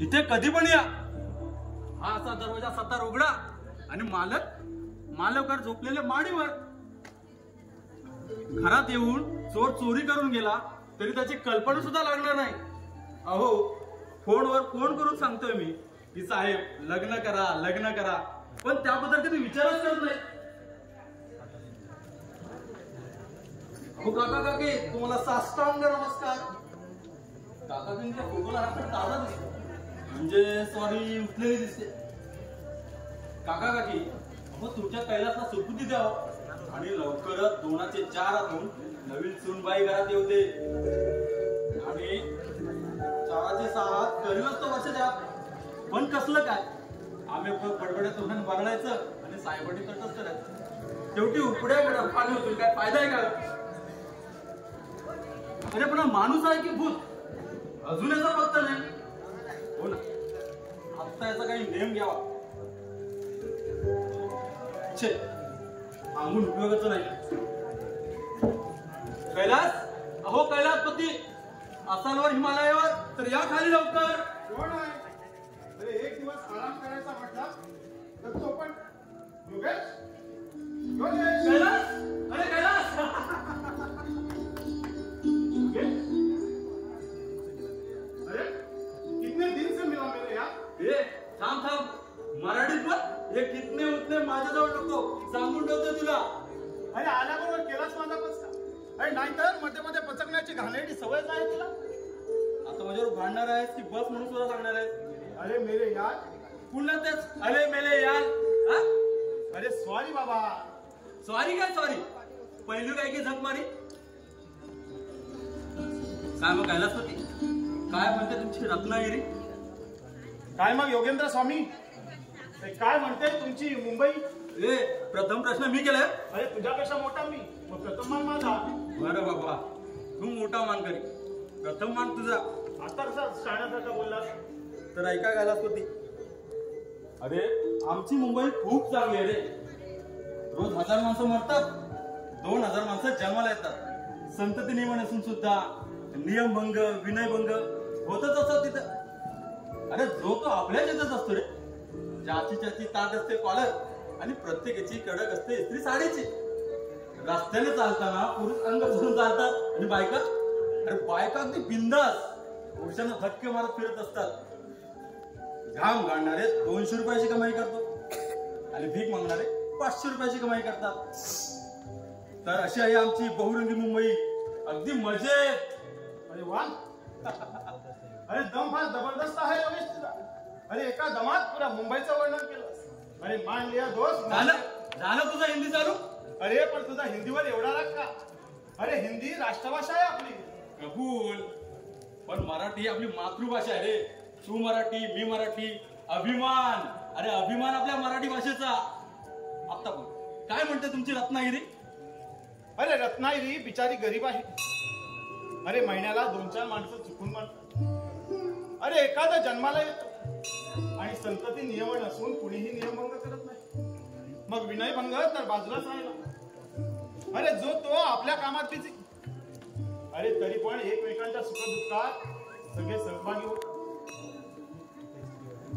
इथे कधी पण या. हा असा दरवाजा सतार उघडा आणि मालकवर झोपलेले माडीवर. घरात येऊन चोर चोरी करून गेला तरी त्याची कल्पना सुद्धा लागणार नाही. अहो फोनवर फोन करून सांगतोय मी की साहेब लग्न करा, पण त्याबद्दल कधी विचारच करत नाही. हो काका काकी तुम्हाला साष्टांग नमस्कार. काकांच्या फोटोला हात ताजा दिसतो, म्हणजे सॉरी उठलेली दिसते. काका काकी मग तुमच्या कैलासला सुरकुती द्यावं आणि लवकरच 2चे 4 होऊन नवीन सुनबाई घरात येऊ दे आणि 4चे 6 करीलच तो वर्ष द्या. पण कसलं काय आम्ही बडबड्या तोंडाने बरडायचं आणि साहेबांनी कटच करायचं. शेवटी उपड्या पाणी होतो, काय फायदा आहे का? अरे पण माणूस आहे की भूत अजून याचा पत्ता नाही. हो ना, आता याचा काही नेम घ्यावा. छे सांगून उपयोगाचं नाही. कैलास, अहो कैलासपती असालवर हिमालयावर तर या खाली लवकर. कोण आहे? अरे एक दिवस आराम करायचा म्हटला तर तो पण योगेश. कैलास, अरे कैलास. अरे कितने दिन से मिला मेरे यार. थांब मराठीत पण हे कितने उतने माझ्याजवळ नको, सांगून ठेवतो तुला. अरे आल्याबरोबर केलाच माझा पचका. अरे नाहीतर मध्ये मध्ये पचकण्याची घाणेरडी सवयच आहे तुला. आता माझ्यावर भांडणार आहेस की बस म्हणून सुद्धा सांगणार आहेस? अरे मेरे यार. पुन्हा तेच अरे मेले यार. अरे सॉरी बाबा. सॉरी काय सॉरी, पहिली काय की झक मारी. सांग कैलासपती काय म्हणते तुमची रत्नागिरी? काय मग योगेंद्र स्वामी, काय म्हणते तुमची मुंबई? प्रथम प्रश्न मी केलाय. अरे तुझ्यापेक्षा मोठा मी, मग प्रथम मान माझा. बरं बाबा, तू मोठा मान करी, प्रथम मान तुझा. आता कसा शाण्यासारखा बोललास? तर ऐका कैलासपती, अरे आमची मुंबई खूप चांगली आहे रे. रोज 1000 माणसं मरतात, 2000 माणसं जन्माला येतात. संतती नियमन असून सुद्धा नियमभंग विनयभंग होतच असतात तिथं. अरे जो तो आपल्याच येतच असतो रे. ज्याची ताट असते कॉलर आणि प्रत्येकाची कडक असते इस्त्री साडीची. रस्त्याने चालताना पुरुष अंग भरून चालतात आणि बायका अगदी बिंदास पुरुषांना धक्के मारत फिरत असतात. घाम गाळणारे 200 रुपयाची कमाई करतो आणि भीक मागणारे 500 रुपयाची कमाई करतात. तर अशी आहे आमची बहुरंगी मुंबई, अगदी मजेत. अरे वा. अरे दम फार जबरदस्त आहे योगेश तुझा. अरे एका दमात पुरा मुंबईचं वर्णन केलं. अरे मान लिया दोस्त. झालं तुझा हिंदी चालू. अरे पण तुझा हिंदीवर एवढा राग का? अरे हिंदी राष्ट्रभाषा आहे आपली. कबूल, पण मराठी आपली मातृभाषा आहे रे. तू मराठी, मी मराठी, अभिमान. अरे अभिमान आपल्या मराठी भाषेचा. आता पण काय म्हणते तुमची रत्नागिरी? अरे रत्नागिरी बिचारी गरीब आहे. अरे महिन्याला 2-4 माणसं चुकून मारतात. अरे एखादा जन्माला येतो आणि संतती नियमन असून कुणीही नियमभंग करत नाही. मग विनयभंग तर बाजूलाच राहिला. अरे जो तो आपल्या कामात बिझी. अरे तरी पण एकमेकांच्या सुखदुःखात सगळे सहभागी होतात.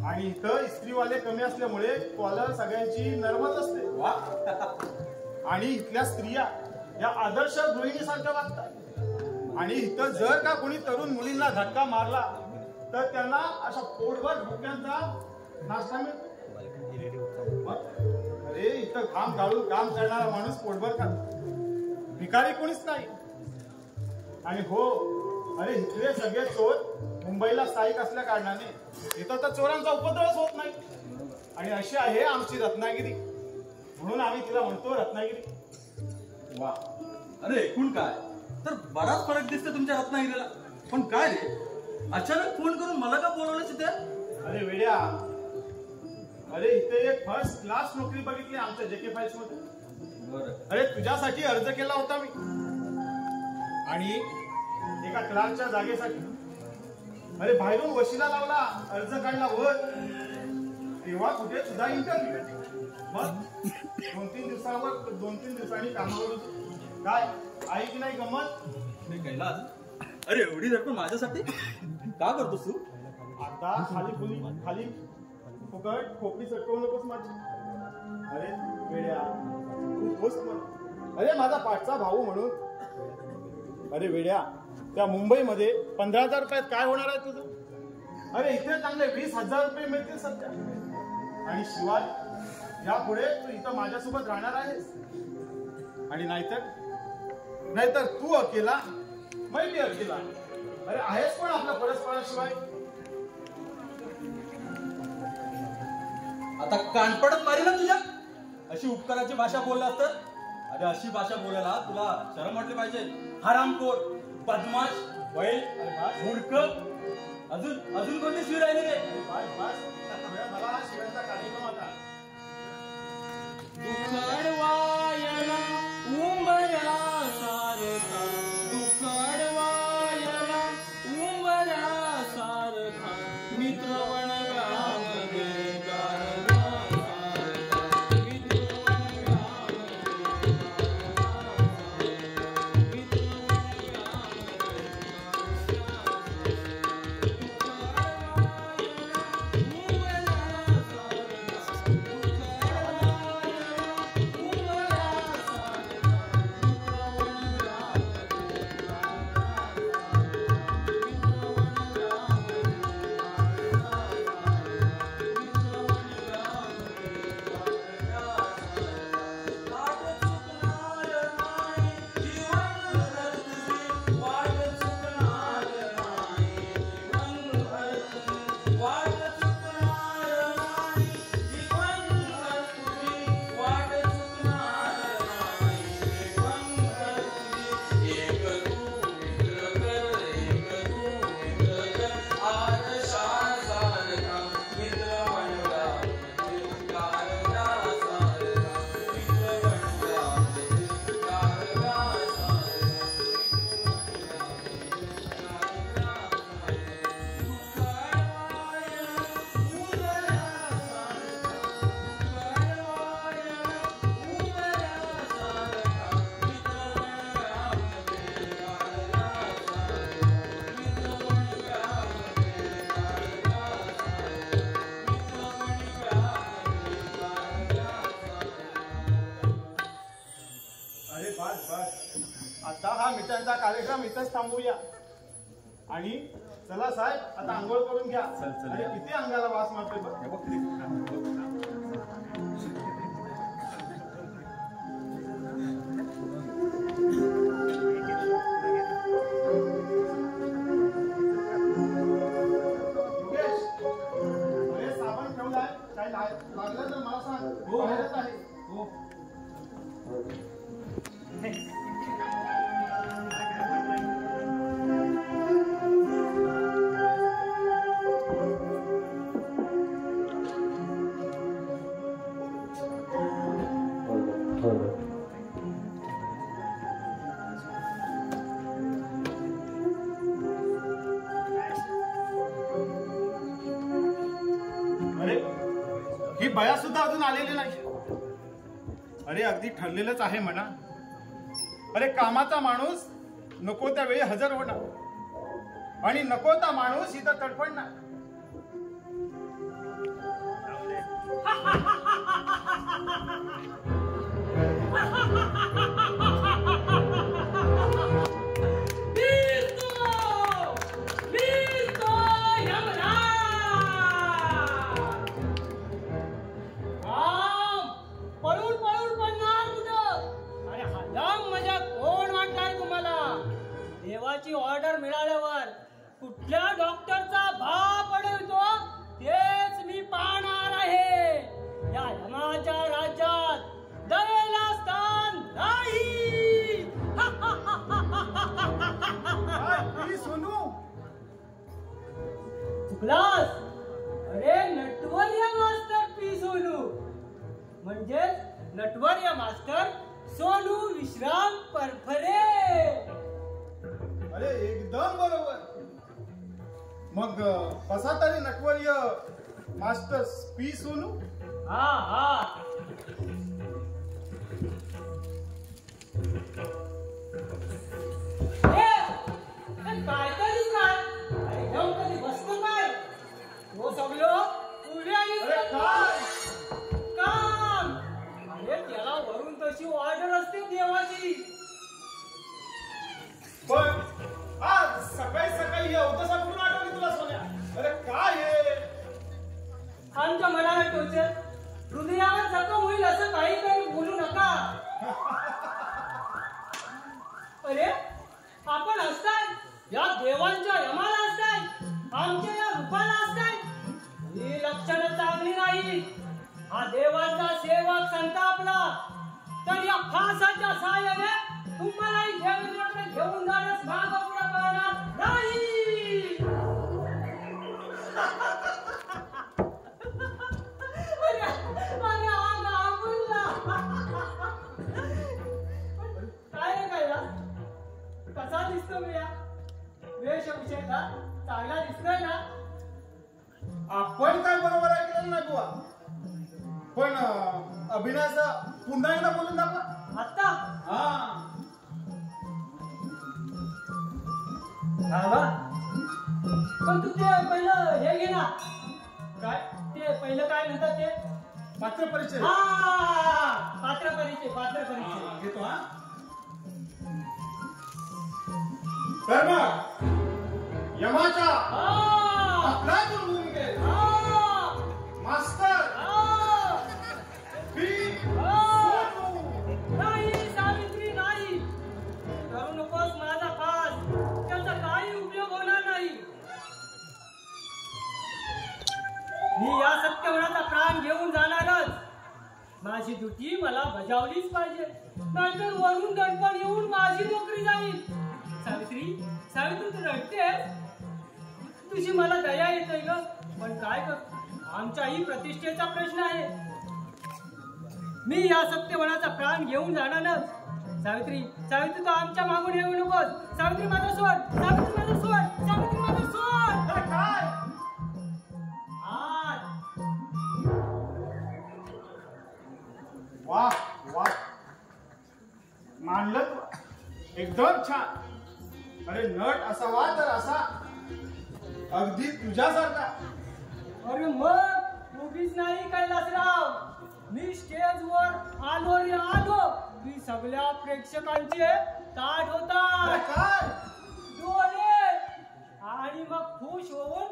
आणि इथं इस्त्रीवाले कमी असल्यामुळे कॉलर सगळ्यांची नरमच असते. आणि इथल्या स्त्रिया या आदर्श गृहिणीसारख्या वागतात. आणि इथं जर का कोणी तरुण मुलींना धक्का मारला तर त्यांना अशा पोटभर भुक्यांचा नाश्ता मिळतो. अरे इथं घाम गाळून काम करणारा माणूस पोटभर खातो, भिकारी कोणीच नाही. आणि हो, अरे इथले सगळे चोर मुंबईला स्थायिक असल्या कारणाने इथं तर चोरांचा उपद्रवच होत नाही. आणि अशी आहे आमची रत्नागिरी, म्हणून आम्ही तिला म्हणतो रत्नागिरी. वा. अरे एकूण काय तर बराच फरक दिसतो तुमच्या रत्नागिरीला. पण काय रे, अचानक फोन करून मला का बोलवलं तिथे? अरे वेड्या, अरे इथे एक फर्स्ट क्लास नोकरी बघितली आमच्या जेके फाईल्स मध्ये. बरं. अरे तुझ्यासाठी अर्ज केला होता मी, आणि एका क्लार्कच्या जागेसाठी. अरे बाहेरून वशिला लावला, अर्ज काढला वर, तेव्हा कुठे तुझा इंटरव्ह्यू. मग 2-3 दिवसांनी कामावर. काय आई की नाही गमत? कैलास, अरे एवढी धडपड माझ्यासाठी का करतोस तू? आता खाली फुकट खोपडी चटकवू नकोस माझी. अरे वेड्या तू होस पण. अरे माझा पाठचा भाऊ म्हणून. अरे वेड्या त्या मुंबईमध्ये 15,000 रुपयात काय होणार आहे तुझं? अरे इथे चांगले 20,000 रुपये मिळतील सध्या. आणि शिवाय यापुढे तू इथं माझ्यासोबत राहणार आहेस. आणि नाहीतर तू अकेला मी अकेला. अरे आहेस पण आपल्या परस्पराशिवाय. आता कानपडत मारी ना तुझ्या. अशी उपकाराची भाषा बोलला तर. अरे अशी भाषा बोलायला तुला शरम वाटली पाहिजे. हरामखोर, बदमाश, बैल, मूर्ख. अजून कोणती शिवी राहिली रे? मला शिवायचा कार्यक्रम आता. दुखडवायला उंबऱ्या सारखा, दुखडवायला उंबऱ्या सारखा, मित्र वनव्यामध्ये गारवा सारखा, मित्र आता हा मित्रांचा कार्यक्रम इथंच थांबवूया. आणि चला साहेब आता आंघोळ करून घ्या. अरे किती अंगाला वास मारतोय बघ. साबण ठेवलाय काय लागलं तर मला सांग. बाहेरच आहे. अरे ही बया सुद्धा अजून आलेली नाही. अरे अगदी ठरलेलंच आहे म्हणा. अरे कामाचा माणूस नको त्या वेळी हजर होणार आणि नको त्या माणूस इथं तडफडणार. देवाची ऑर्डर मिळाल्यावर कुठल्या डॉक्टरचा भाव पडतो तेच मी पाहणार आहे. या यमाच्या राज्यात दयेला स्थान नाही. सोनू चुकलास. अरे नटवर्य मास्टर पी सोनू म्हणजे नटवर्य मास्टर सोनू विश्राम परफरे. अरे एकदम बरोबर. मग कसा तरी नटवर्य मास्टर पी सोनू. हा काय तरी काय. अरे जाऊन कधी बसतो काय. सगळं उभ्याने अरे काय काम. अरे त्याला वरून तशी ऑर्डर असते देवाची. पण आज सकाळी सकाळी एवढं कुठून आठवली तुला सोन्या? अरे काय हे? आमच्या मनाला टोचत हृदयावर जखम होईल असं काहीतरी बोलू नका. अरे आपण असताय या देवांच्या यमाला असताय, आमच्या या रूपाला असताय. ही लक्षणं चांगली नाही. हा देवाचा सेवक संतापला तर या फासाच्या साहाय्याने तुम्हालाही देवेंद्राकडे घेऊन जाण्यास मागं पुढं करणार नाही. अरे हा गाभुरला. काय रे कायला? कसा दिसतो मी या वेशभूषेचा? चांगला दिसतोय ना? आपण काय बरोबर ऐकलं नाही बुवा, पण अभिनयाचा पुन्हा एकदा बोलून दाखवा. आत्ता हा पण तू ते पहिलं हे घे ना. काय? ते पहिलं काय म्हणतात ते? पात्र परिचय हा, पात्र परिचय. पात्र परिचय घेतो. हा तर मग यमाच्या आपला भूमिकेत मास्तर नाही सावित्री नाही. करू नकोस माझा फास. त्याचा काही उपयोग होणार नाही. मी या सत्यवनाचा प्राण घेऊन जाणारच. माझी ड्युटी मला बजावलीच पाहिजे, नाहीतर वरून दडपण येऊन माझी नोकरी जाईल. सावित्री, सावित्री तू रडतेस? तुझी मला दया येते ग, पण काय कर, आमच्याही प्रतिष्ठेचा प्रश्न आहे. मी या सत्यवनाचा प्राण घेऊन जाणार ना. सावित्री, सावित्री तू आमच्या मागून येऊ नकोस. सावित्री माझा सोड, सावित्री माझा सोड, सावित्री माझा सोड. काय? वाह वाह, मानलं तू. एकदम छान. अरे नट असावा तर असा अगदी तुझ्यासारखा. अरे मग उभीच नाही कैलासराव. मी स्टेजवर आलो रे आलो की सगळ्या प्रेक्षकांचे ताट होतात. काय? डोळे आणि मग खुश होऊन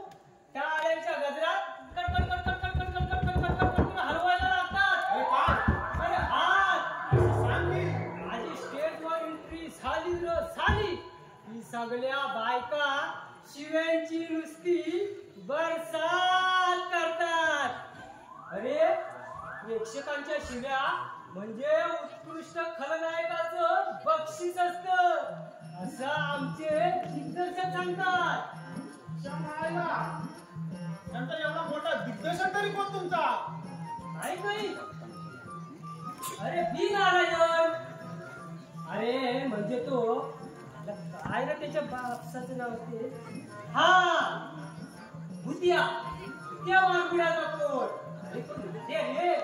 टाळ्यांच्या गजरात कडकड कडकड कडकड कडकड कडकड कडकड हलवायला लागतात. अरे काय? अरे हात सांग की. माझी स्टेजवर एंट्री झाली र झाली की सगळ्या बायका शिव्यांची नुसती बरसात करतात. अरे प्रेक्षकांच्या शिव्या म्हणजे उत्कृष्ट खलनायकाचं बक्षीस असतं असं आमचे दिग्दर्शक सांगतात. शमायला. त्यांचा एवढा मोठा दिग्दर्शक तरी कोण तुमचा? नाही काही. अरे बी नारायण. अरे म्हणजे तो काय रे त्याच्या बापसाचं नाव ते? हा भुतिया. त्या बारगुड्याचा पोट. अरे पण भुतिया रे.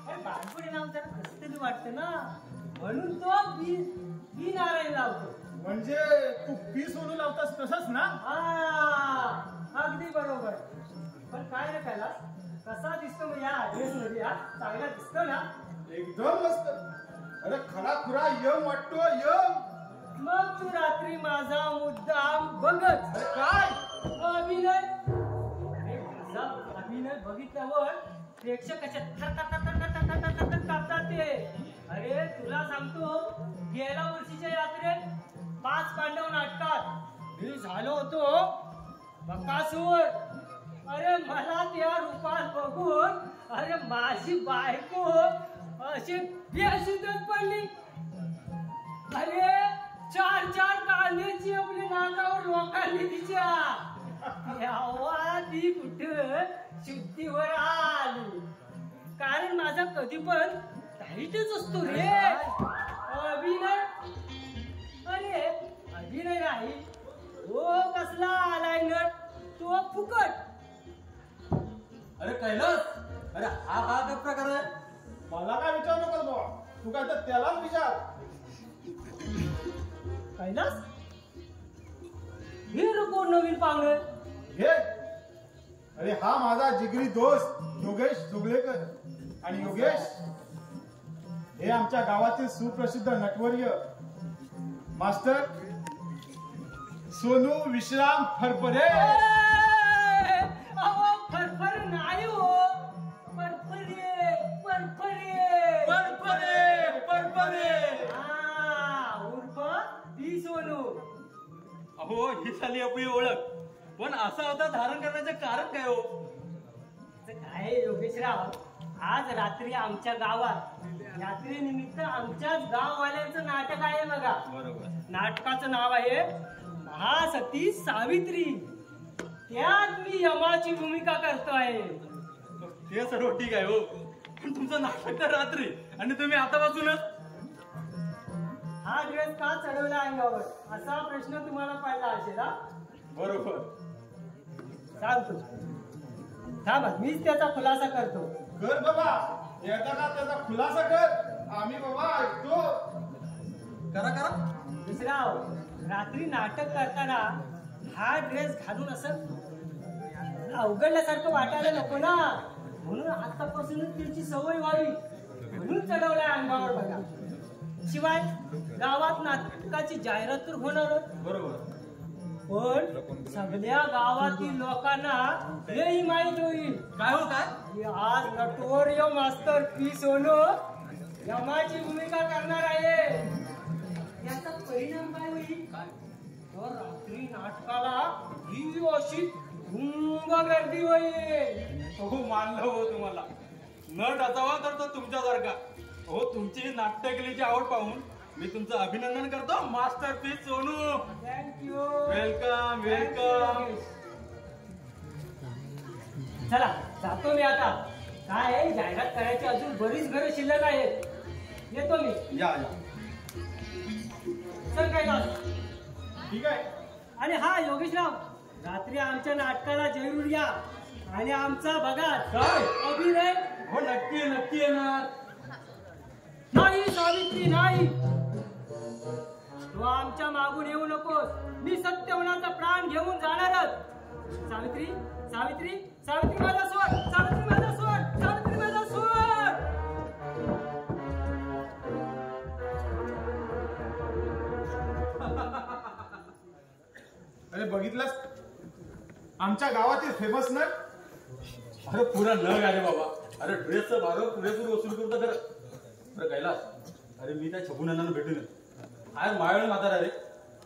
अरे बारगुडे नाव जरा कसं तरी वाटतं ना, म्हणून तो बी नारायण लावतो. म्हणजे तू बी सोडून लावतास तसंच ना? हा अगदी बरोबर. पण काय रे कैलास, कसा दिसतो मग या ड्रेस मध्ये? हा चांगला दिसतो ना? एकदम मस्त. अरे खरा खुरा यम वाटतो, यम. मग तू रात्री माझा मुद्दाम बघत. अरे काय? अभिनय. अरे माझा अभिनय बघितल्यावर प्रेक्षकाच्या थर कापतात ते. अरे तुला सांगतो, गेल्या वर्षीच्या यात्रेत 5 पांडव नाटकात मी झालो होतो बकासूर. अरे मला त्या रूपात बघून अरे माझी बायको अशी बेशुद्धच पडली. अरे 4 कांद्याची आपली नाकावर लोकांनी तिच्या. तेव्हा ती कुठं शुद्धीवर आली. कारण माझा कधी पण टाईटच असतो रे अभिनय. अरे अभिनय नाही हो, कसला आलाय नट तो फुकट. अरे कैलास, अरे हा काय प्रकार आहे? मला काय विचारू नकोस बाबा, तू काय तर त्यालाच विचार. कैलास हे कोण नवीन पाहुणे? हे अरे हा माझा जिगरी दोस्त योगेश जोगळेकर. आणि योगेश हे आमच्या गावातील सुप्रसिद्ध नटवर्य मास्टर सोनू विश्राम फरफरे. अहो फरफर नाही हो, फरफरे फरफरे परपरे परपरे. हा उर्फ ती सोनू. अहो ही झाली आपली ओळख, पण असा होता धारण करण्याचे कारण काय हो? काय योगेशराव, आज रात्री आमच्या गावात यात्रेनिमित्त आमच्याच गाववाल्यांचं नाटक आहे बघा. बरोबर. नाटकाचं नाव आहे महासती सावित्री. त्यात मी यमाची भूमिका करतोय. ते सर्व ठीक आहे हो, पण तुमचं नाटक तर रात्री आणि तुम्ही आतापासूनच. हा ड्रेस का चढवला अंगावर असा प्रश्न तुम्हाला पडला असेल हा? बरोबर. सांगतो थांबा, मीच त्याचा खुलासा करतो. कर बाबा, एकदा का त्याचा खुलासा कर, आम्ही बाबा ऐकतो. करा करा. दुसराव, रात्री नाटक करताना हा ड्रेस घालून असं अवघडल्यासारखं वाटायला नको ना, म्हणून आतापासूनच त्याची सवय व्हावी म्हणून चढवलाय अंगावर बघा. शिवाय गावात नाटकाची जाहिरात तर होणारच, बरोबर. पण सगळ्या गावातील लोकांना हेही माहीत होईल काय हो काय? की आज नटवर्य मास्टर पी सोनू यमाची भूमिका करणार आहे. याचा परिणाम काय होईल? तर रात्री नाटकाला ही अशी धुंग गर्दी होईल. हो मानलं हो तुम्हाला. नट असावा तर तो तुमच्यासारखा. हो तुमची नाट्यकलेची आवड पाहून मी तुमचं अभिनंदन करतो master P Sonu. Thank you. Welcome welcome. चला जातो मी आता. काय आहे, जाहिरात करायची अजून बरीच घरं शिल्लक आहेत. येतो मी. या या. चल काय ठीक आहे. आणि हा योगेशराव, रात्री आमच्या नाटकाला जरूर या आणि आमचा बघा काय? अभिनय. हो नक्की नक्की येणार. नाही सावित्री नाही, तू आमच्या मागून येऊ नकोस. मी सत्यवनाचा प्राण घेऊन जाणारच. सावित्री सावित्री सावित्री माझा सोड, सावित्री माझा सोड, सावित्री माझा सोड. अरे बघितलंस, आमच्या गावातील फेमस नट. अरे पुरा नग आहे बाबा. अरे ड्रेसचं भाडं पुरेपूर वसूल करतो खरं. अरे कैलास, अरे मी त्या छकुनांना भेटून येतो. आज मावळ म्हातारा रे.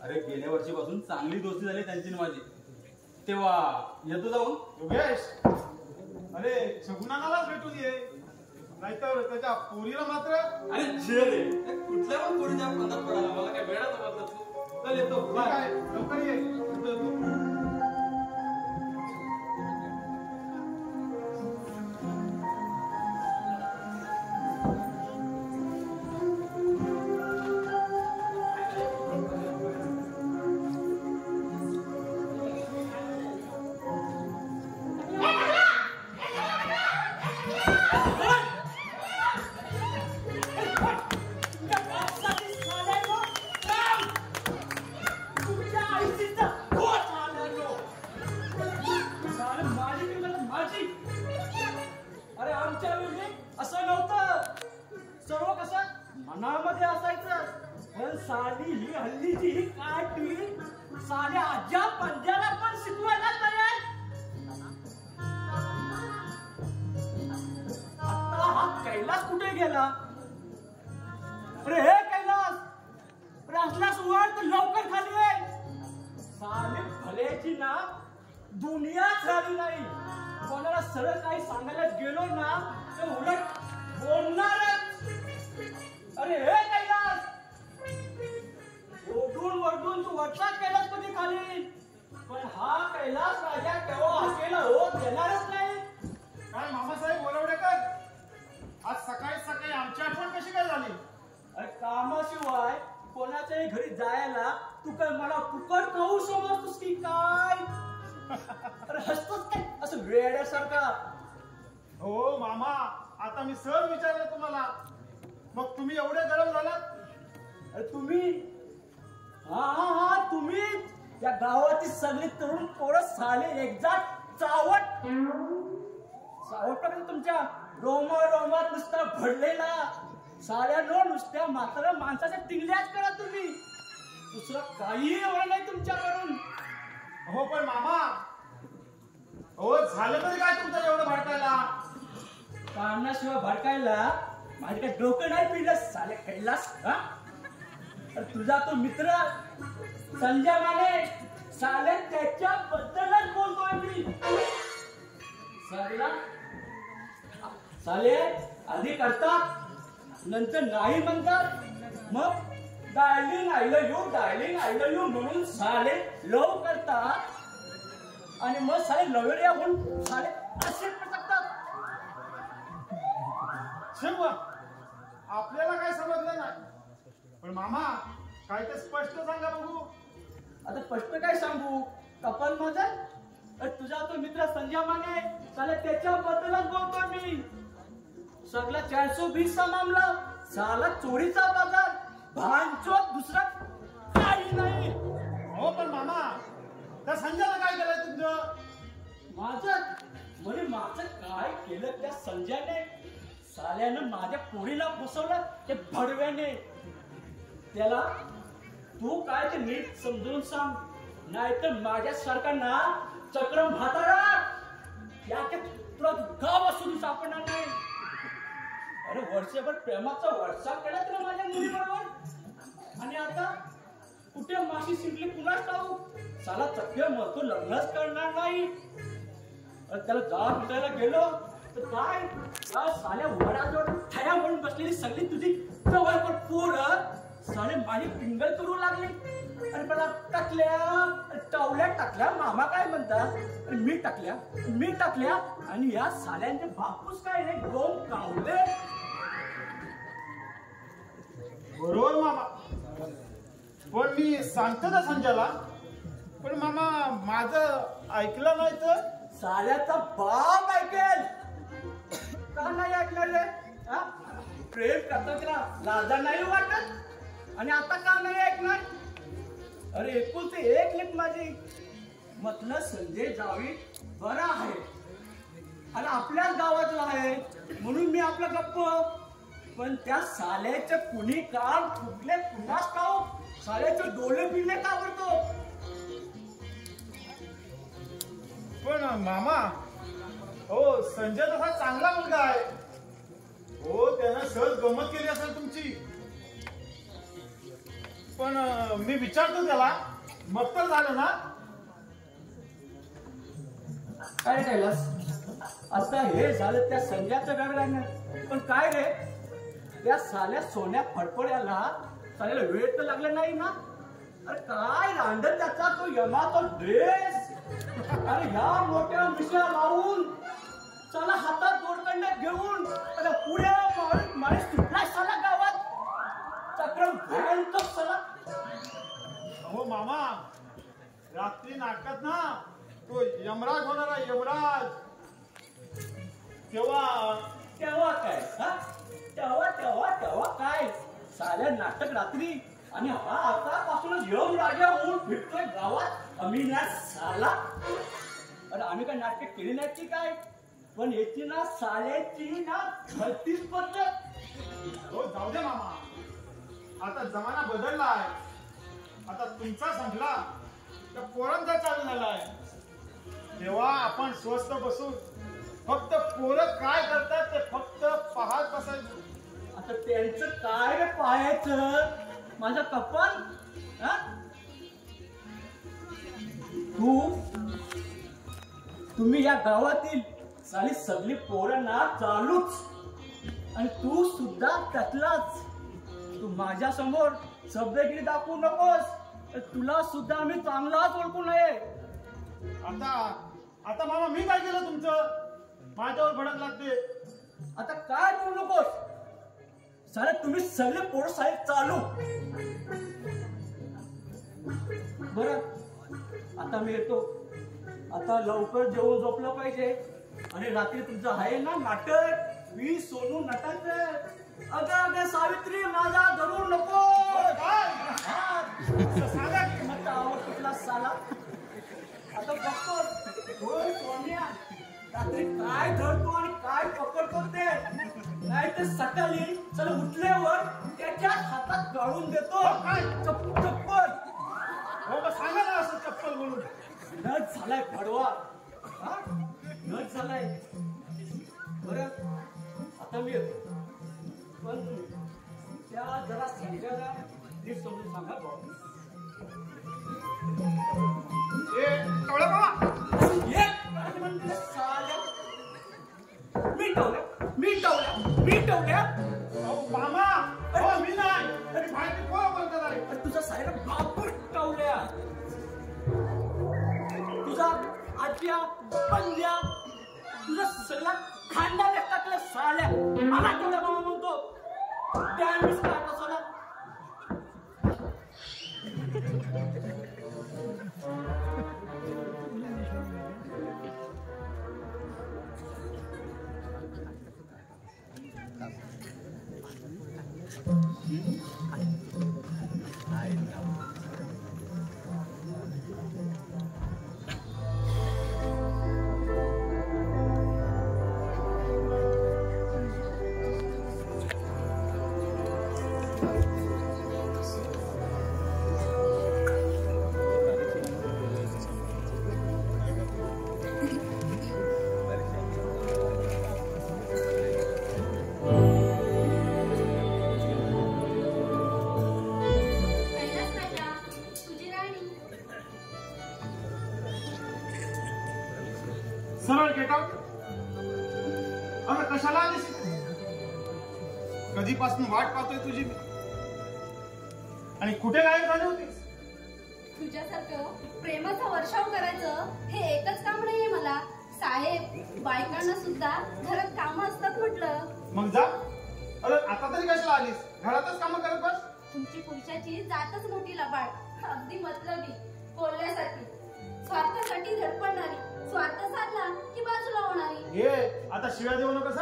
अरे गेल्या वर्षीपासून चांगली दोस्ती झाली त्यांची आणि माझी. तेव्हा येतो जाऊन. योगेश, अरे शकुनालाच भेटून ये, नाहीतर त्याच्या पोरीला मात्र. अरे जे रे, कुठल्या पण पोरीच्या फंदात पडाला मला काय वेळा जमत नसतो. चल येतो. ठीक बाय. आहे, लवकर ये. येतो, येतो. अरे आमच्या वेळी असं नव्हतं. सर्व कसं मनामध्ये असायचं. पण साली ही हल्लीची ही काठी साल्या आज्या पंजाला पण शिकवायला तयार. आता हा कैलास कुठे गेला? अरे हे कैलास, रासलास वाढ तर लवकर खाली आहे. साले भल्याची ना दुनियाच झाली नाही. कोणाला सरळ काही सांगायला गेलो ना तर उलट बोलणारच. अरे हे कैलास, ओढून वरडून तू वरचा कैलास कधी खाली, पण हा कैलास राजा केव्हा अकेला होत येणारच नाही. काय मामासाहेब बोलवडेकर, आज सकाळी सकाळी आमची आठवण कशी काय झाली? अरे कामाशिवाय कोणाच्याही घरी जायला तू काय मला फुकट खाऊ समजतोस की काय? अरे हसतोस काय असं वेड्यासारखा? हो मामा, आता मी सहज विचारलं तुम्हाला, मग तुम्ही एवढे गरम झालात? अरे तुम्ही, हा हा हा तुम्ही, या गावातील सगळी तरुण पोरं साले एकजाट चावट प्रकार तुमच्या रोमात नुसता भरलेला साऱ्या नुसत्या मात्र माणसाच्या टिंगल्याच करा तुम्ही, दुसरं काही एवढं नाही तुमच्याकडून. हो पण मामा, हो झालं तरी काय तुमचं एवढं भडकायला? कारणाशिवाय भडकायला माझे काय डोकं नाही पिलं साले कैलास. तर तुझा तो मित्र संजय माने साले त्याच्याबद्दलच बोलतोय मी. साले आधी करतात नंतर नाही म्हणतात, मग डायलिंग आय लव्ह यू म्हणून साले लव करतात आणि मग साले लवेरिया म्हणून साले असे पटकतात. शिवा आपल्याला काय समजलं नाही. पण मामा काय ते स्पष्ट सांगा बघू. आता स्पष्ट काय सांगू, कपल माझं तुझा तो मित्र संजय माने साले त्याच्याबद्दलच बोलतोय मी. सगळा 420 चा मामला, साला चोरीचा बाजार, भांचोत दुसरा काही नाही. हो पण मामा त्या संजयला काय केलंय तुमचं? माझं काय केलं त्या संजयने? साल्यानं माझ्या पोरीला फसवलं ते भडव्याने. त्याला तू काय ते नीट समजून सांग, नाहीतर माझ्यासारखा ना चक्रम म्हातारा याके तुला गाव असून सापडणार नाही. अरे वर्षभर प्रेमाचा व्हॉट्सअप केला तुला माझ्या मुलीबरोबर आणि आता कुठे माशी शिंकली पुन्हा टाळू. साला चक्के मरतो, लग्नच करणार नाही. त्याला जाळ भेटायला गेलो तर काय साल्या वडाजवळ ठया म्हणून बसलेली सगळी तुझी जवळपर पोरं साले माझी पिंगल करू लागले. आणि मला टावल्या टाकल्या मामा काय म्हणतात, मी टाकल्या आणि या साल्यांचे बापूस काय रे दोन कावले. बरोबर मामा, पण मी सांगतो ना संजयला. पण मामा माझं ऐकलं नाही तर? साल्याचा बाप ऐकेल का नाही ऐकणार रे? प्रेम करता तिला लाजा नाही वाटत आणि आता का नाही ऐकणार? अरे एकुलते एक लेक माझी म्हटलं संजय जावी बरा आहे आणि आपल्याच गावातला आहे म्हणून मी आपला गप्प. पण त्या साल्याच्या कुणी काल फुटले पुन्हाच खाऊ, साल्याचे डोळे पिले का आवडतो. पण मामा हो संजय तसा चांगला मुलगा आहे. हो त्यानं सहज गंमत केली असेल तुमची. पण मी विचारतो त्याला, मग तर झालं ना? काय कैलास, आता हे झालं त्या संजयाचं गडगडानं. पण काय रे त्या साल्या सोन्या फडफड्याला साल्याला वेळ तर लागला नाही ना? अरे काय रांडत त्याचा तो यमाचा ड्रेस. अरे ह्या मोठ्या मिशा लावून साला हातात गोडकंड्या घेऊन पुढे माणूस सुटला साला गावात चक्रम भयंकर साला. हो मामा रात्री नाटकात ना तो यमराज होणार आहे, यमराज. तेव्हा काय तेव्हा काय साल्या नाटक रात्री आणि हा आतापासूनच यम राजा होऊन फिरतोय गावात अमिना साला. अरे आम्ही काय नाटक केली नाही की काय, पण याची ना साल्याची ना भलतीच पद्धत. हो जाऊ दे मामा, आता जमाना बदलला आहे. आता तुमचा संपला तर पोरांचा चालू झाला आहे. तेव्हा आपण स्वस्त बसून फक्त पोरं काय करतात ते फक्त पाहत बसायचं. आता त्यांचं काय रे पाहायचं माझं कपाल. तुम्ही या गावातील साली सगळी पोरं ना चालूच आणि तू सुद्धा त्यातलाच. तू माझ्या समोर शब्दगिरी दाखवू नकोस, तुला सुद्धा आम्ही चांगलाच ओळखू नये. आता मामा मी काय केलं तुमचं? माझ्यावर भडक लागते. आता काय बोलू नकोस सारे, तुम्ही सगळे पोरं साहेब चालू. बरं आता मी येतो. आता लवकर जेवून झोपलं पाहिजे आणि रात्री तुमचं आहे ना नाटक, मी सोनू नटायचं. अगं सावित्री माझा धरू नको. सांगा मग आवड कुठला साला. आता बघतो सोनी रात्री काय धरतो आणि काय पकडतो ते नाही तर सकाळी चल उठल्यावर त्याच्या हातात काढून देतो काय? चप्पल हो का, सांगा ना असं चप्पल बोलून. नच झालाय भडवा हा? नच झालाय बरं आता मी येतो पण त्या जरा संजयला नीट समजून सांगा भाऊ ए कळलं बाबा. काय म्हणते साल्या मिटवल्या अहो मामा, हो मी नाही. तरी माहिती कोण बोलतात आहे? अरे तुझा साऱ्या बापूच टावल्या तुझा आज्या बंद्या तुझा सगळा खांदा टाकल्या साल्या मला तेवढ्या मामा म्हणतो डॅमेज काढला साला सरळ गेट आउट. अगं कशाला आलीस? कधीपासून वाट पाहतोय तुझी मी. आणि कुठे गायब झाली होतीस? तुझ्यासारखं प्रेमाचा वर्षाव करायचं हे एकच काम नाहीये मला. साहेब, बायकांना सुद्धा घरात कामं असतात म्हटलं. मग जा. अरे आता तरी कशाला आलीस? घरातच कामं करत बस. तुमची पुरुषाची जातच मोठी लबाड. अगदी मतलबी, बोलण्यासाठी, स्वार्थासाठी धडपडणारी, स्वार्थ साधला की बाजूला होणारी. हे आता शिव्या देऊ नकोस.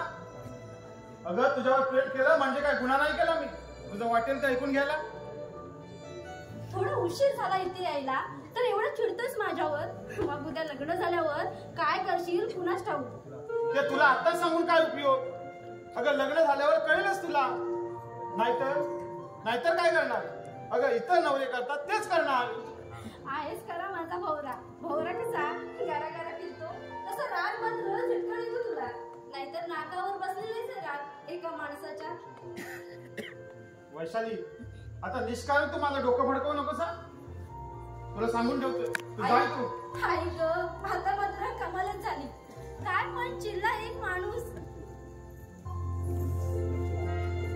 अगं तुझ्यावर प्रेम केलं म्हणजे काय गुन्हा नाही केला मी. तुझं वाटेल ते ऐकून घ्यायला. थोडा उशीर झाला इथे यायला तर एवढं चिडतोस माझ्यावर. मग उद्या लग्न झाल्यावर काय करशील कुणास ठाऊक. ते तुला आताच सांगून काय उपयोग? अगं लग्न झाल्यावर कळेलच तुला. नाहीतर काय करणार? अगं इतर नवरे करतात तेच करणार. आहेस करा माझा भवरा. भवरा कसा गारा फिरतो तसं राग मात्र झटकन येतो तुला. नाहीतर नाकावर बसलेलेच राग एका माणसाच्या. वैशाली, आता निष्कारण तू मला डोकं भडकवू नकोस. तुला सांगून ठेवतोय तू जाय तू. आई ग, आता मात्र कमालच झाली. काय पण चिल्ला एक माणूस.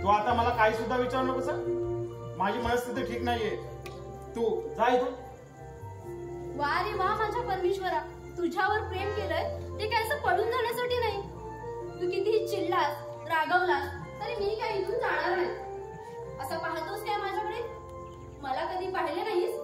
तू आता मला काही सुद्धा विचारू नकोस. माझी मनस्थिती ठीक नाहीये. तू जाय तू. वा रे वा माझ्या परमेश्वरा, तुझ्यावर प्रेम केलंय ते काय असं पडून जाण्यासाठी नाही. तू कितीही चिडलास रागवलास तरी मी काय इथून जाणार नाही. असं पाहतोस काय माझ्याकडे? मला कधी पाहिले नाहीस?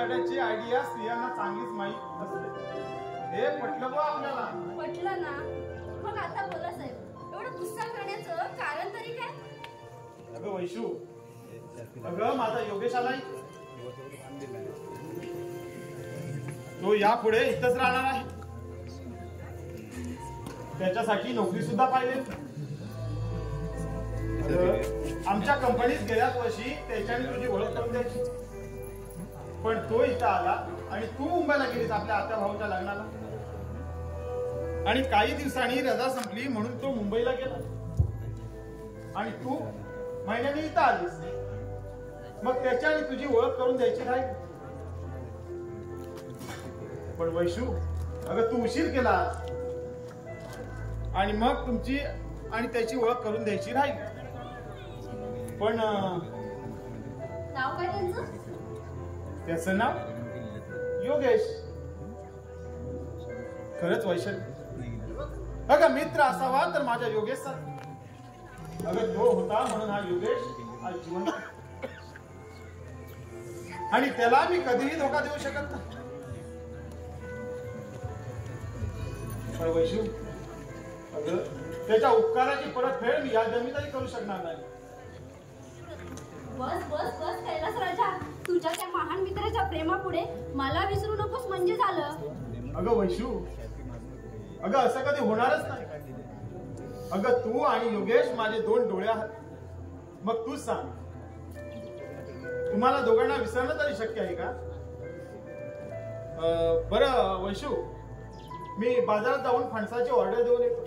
काढण्याची आयडिया स्त्रियांना चांगलीच माहीत असते. हे पटलं बा आपल्याला. पटलं ना? मग आता बोला साहेब, एवढं गुस्सा करण्याचं कारण तरी काय? अगं वैशू, अगं माझा योगेश आलाय. तो यापुढे इथंच राहणार आहे. त्याच्यासाठी नोकरी सुद्धा पाहिजे. आमच्या कंपनीत गेल्याच वर्षी त्याच्याने तुझी ओळख करून द्यायची, पण तो इथं आला आणि तू मुंबईला गेलीस आपल्या आत्या भाऊच्या लग्नाला. आणि काही दिवसांनी रजा संपली म्हणून तो मुंबईला गेला आणि तू महिन्याने इथं आलीस. मग त्याच्याने तुझी ओळख करून द्यायची राहील. पण वैशू, अगं तू उशीर केला आणि मग तुमची आणि त्याची ओळख करून द्यायची राहील. पण नाव काय त्यांचं? त्याचं नाव योगेश. खरंच वैशाली, अगं मित्र असावा तर माझ्या योगेशचा. अगं तो होता म्हणून हा योगेश आज जिवंत. आणि त्याला मी कधीही धोका देऊ शकत नाही. पण वैशू, अगं त्याच्या उपकाराची परतफेड मी या जन्मीतही करू शकणार नाही. बस बस बस कैलास राजा, तुझ्या त्या महान मित्राच्या प्रेमापुढे मला विसरू नकोस म्हणजे झालं. अगं वैशू, अगं असं कधी होणारच नाही. अगं तू आणि योगेश माझे दोन डोळे आहात. मग तूच सांग, तुम्हाला दोघांना विसरणं तरी शक्य आहे का? बरं वैशू, मी बाजारात जाऊन फणसाची ऑर्डर देऊन येतो.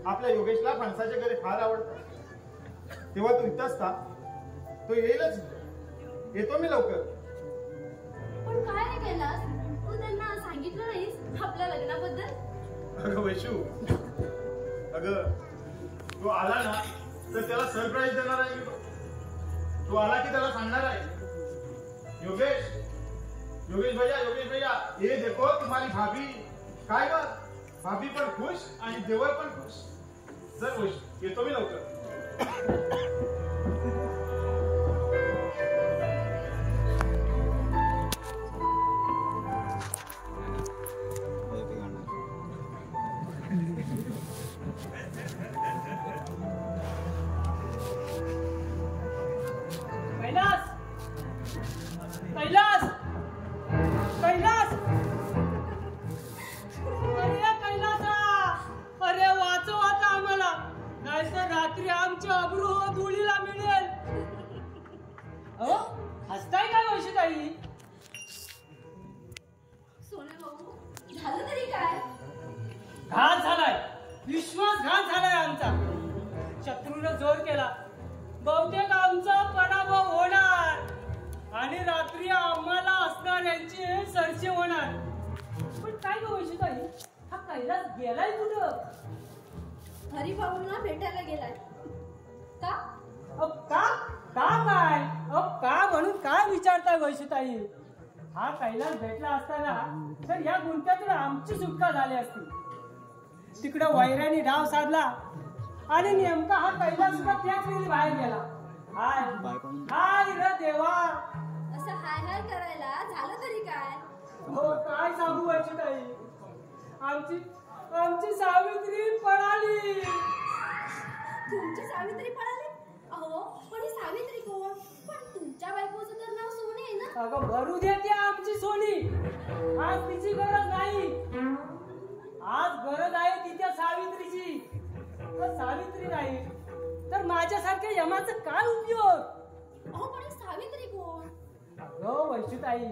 आपल्या योगेशला फणसाचे गरे फार आवडतात. तेव्हा तू इथंच का? तो येईलच. येतो मी लवकर. पण काय रे कैलास, तू त्यांना सांगितलं नाहीस आपल्या लग्नाबद्दल? अगं वैशू, अगं तो आला ना तर त्याला सरप्राईज देणार आहे मी. तो आला की त्याला सांगणार आहे, योगेश योगेश भैया ये देखो तुम्हारी भाभी. काय बा, भाभी पण खुश आणि देवर पण खुश. चल वैशू, येतो मी लवकर. कैलास, कैलास, कैलास, अरे कैलासा, अरे वाचव आता आम्हाला, नाहीतर रात्री आमची अब्रू धुळीला मिळेल. अहो हसताय काय वैशूताई? सोने भाऊ, झालं तरी काय? घात झालाय, विश्वासघात झालाय आमचा. शत्रूनं जोर केला, बहुतेक आमचा पराभव होणार आणि रात्री आम्हाला असणाऱ्यांची सरशी होणार. पण काय ग वैशूताई, हा कैलास गेलाय कुठं? हरिभाऊंना भेटायला गेलाय. का? का का काय? का म्हणून काय विचारताय वैशूताई? हा कैलास भेटला असताना तर या गुंत्यातून आमची सुटका झाली असती. तिकडं वैराने डाव साधला आणि नेमका हा कैलास सुद्धा त्याच वेळी बाहेर गेला. हाय रे देवा, असं हाय हाय करायला झालं तरी काय? हो काय सांगू वैशूताई, आमची सावित्री पळाली. तुमची सावित्री पळाली? अहो पण ही सावित्री कोण? पण तुमच्या बायकोचं तर नाव सोने आहे ना? अगं भरू देते आमची सोनी. आज तिची गरज नाही, आज गरज आहे तिच्या सावित्रीची. सावित्री नाही तर माझ्यासारख्या यमाचा काय उपयोग? अहो पण ही सावित्री कोण? अगं वैशूताई,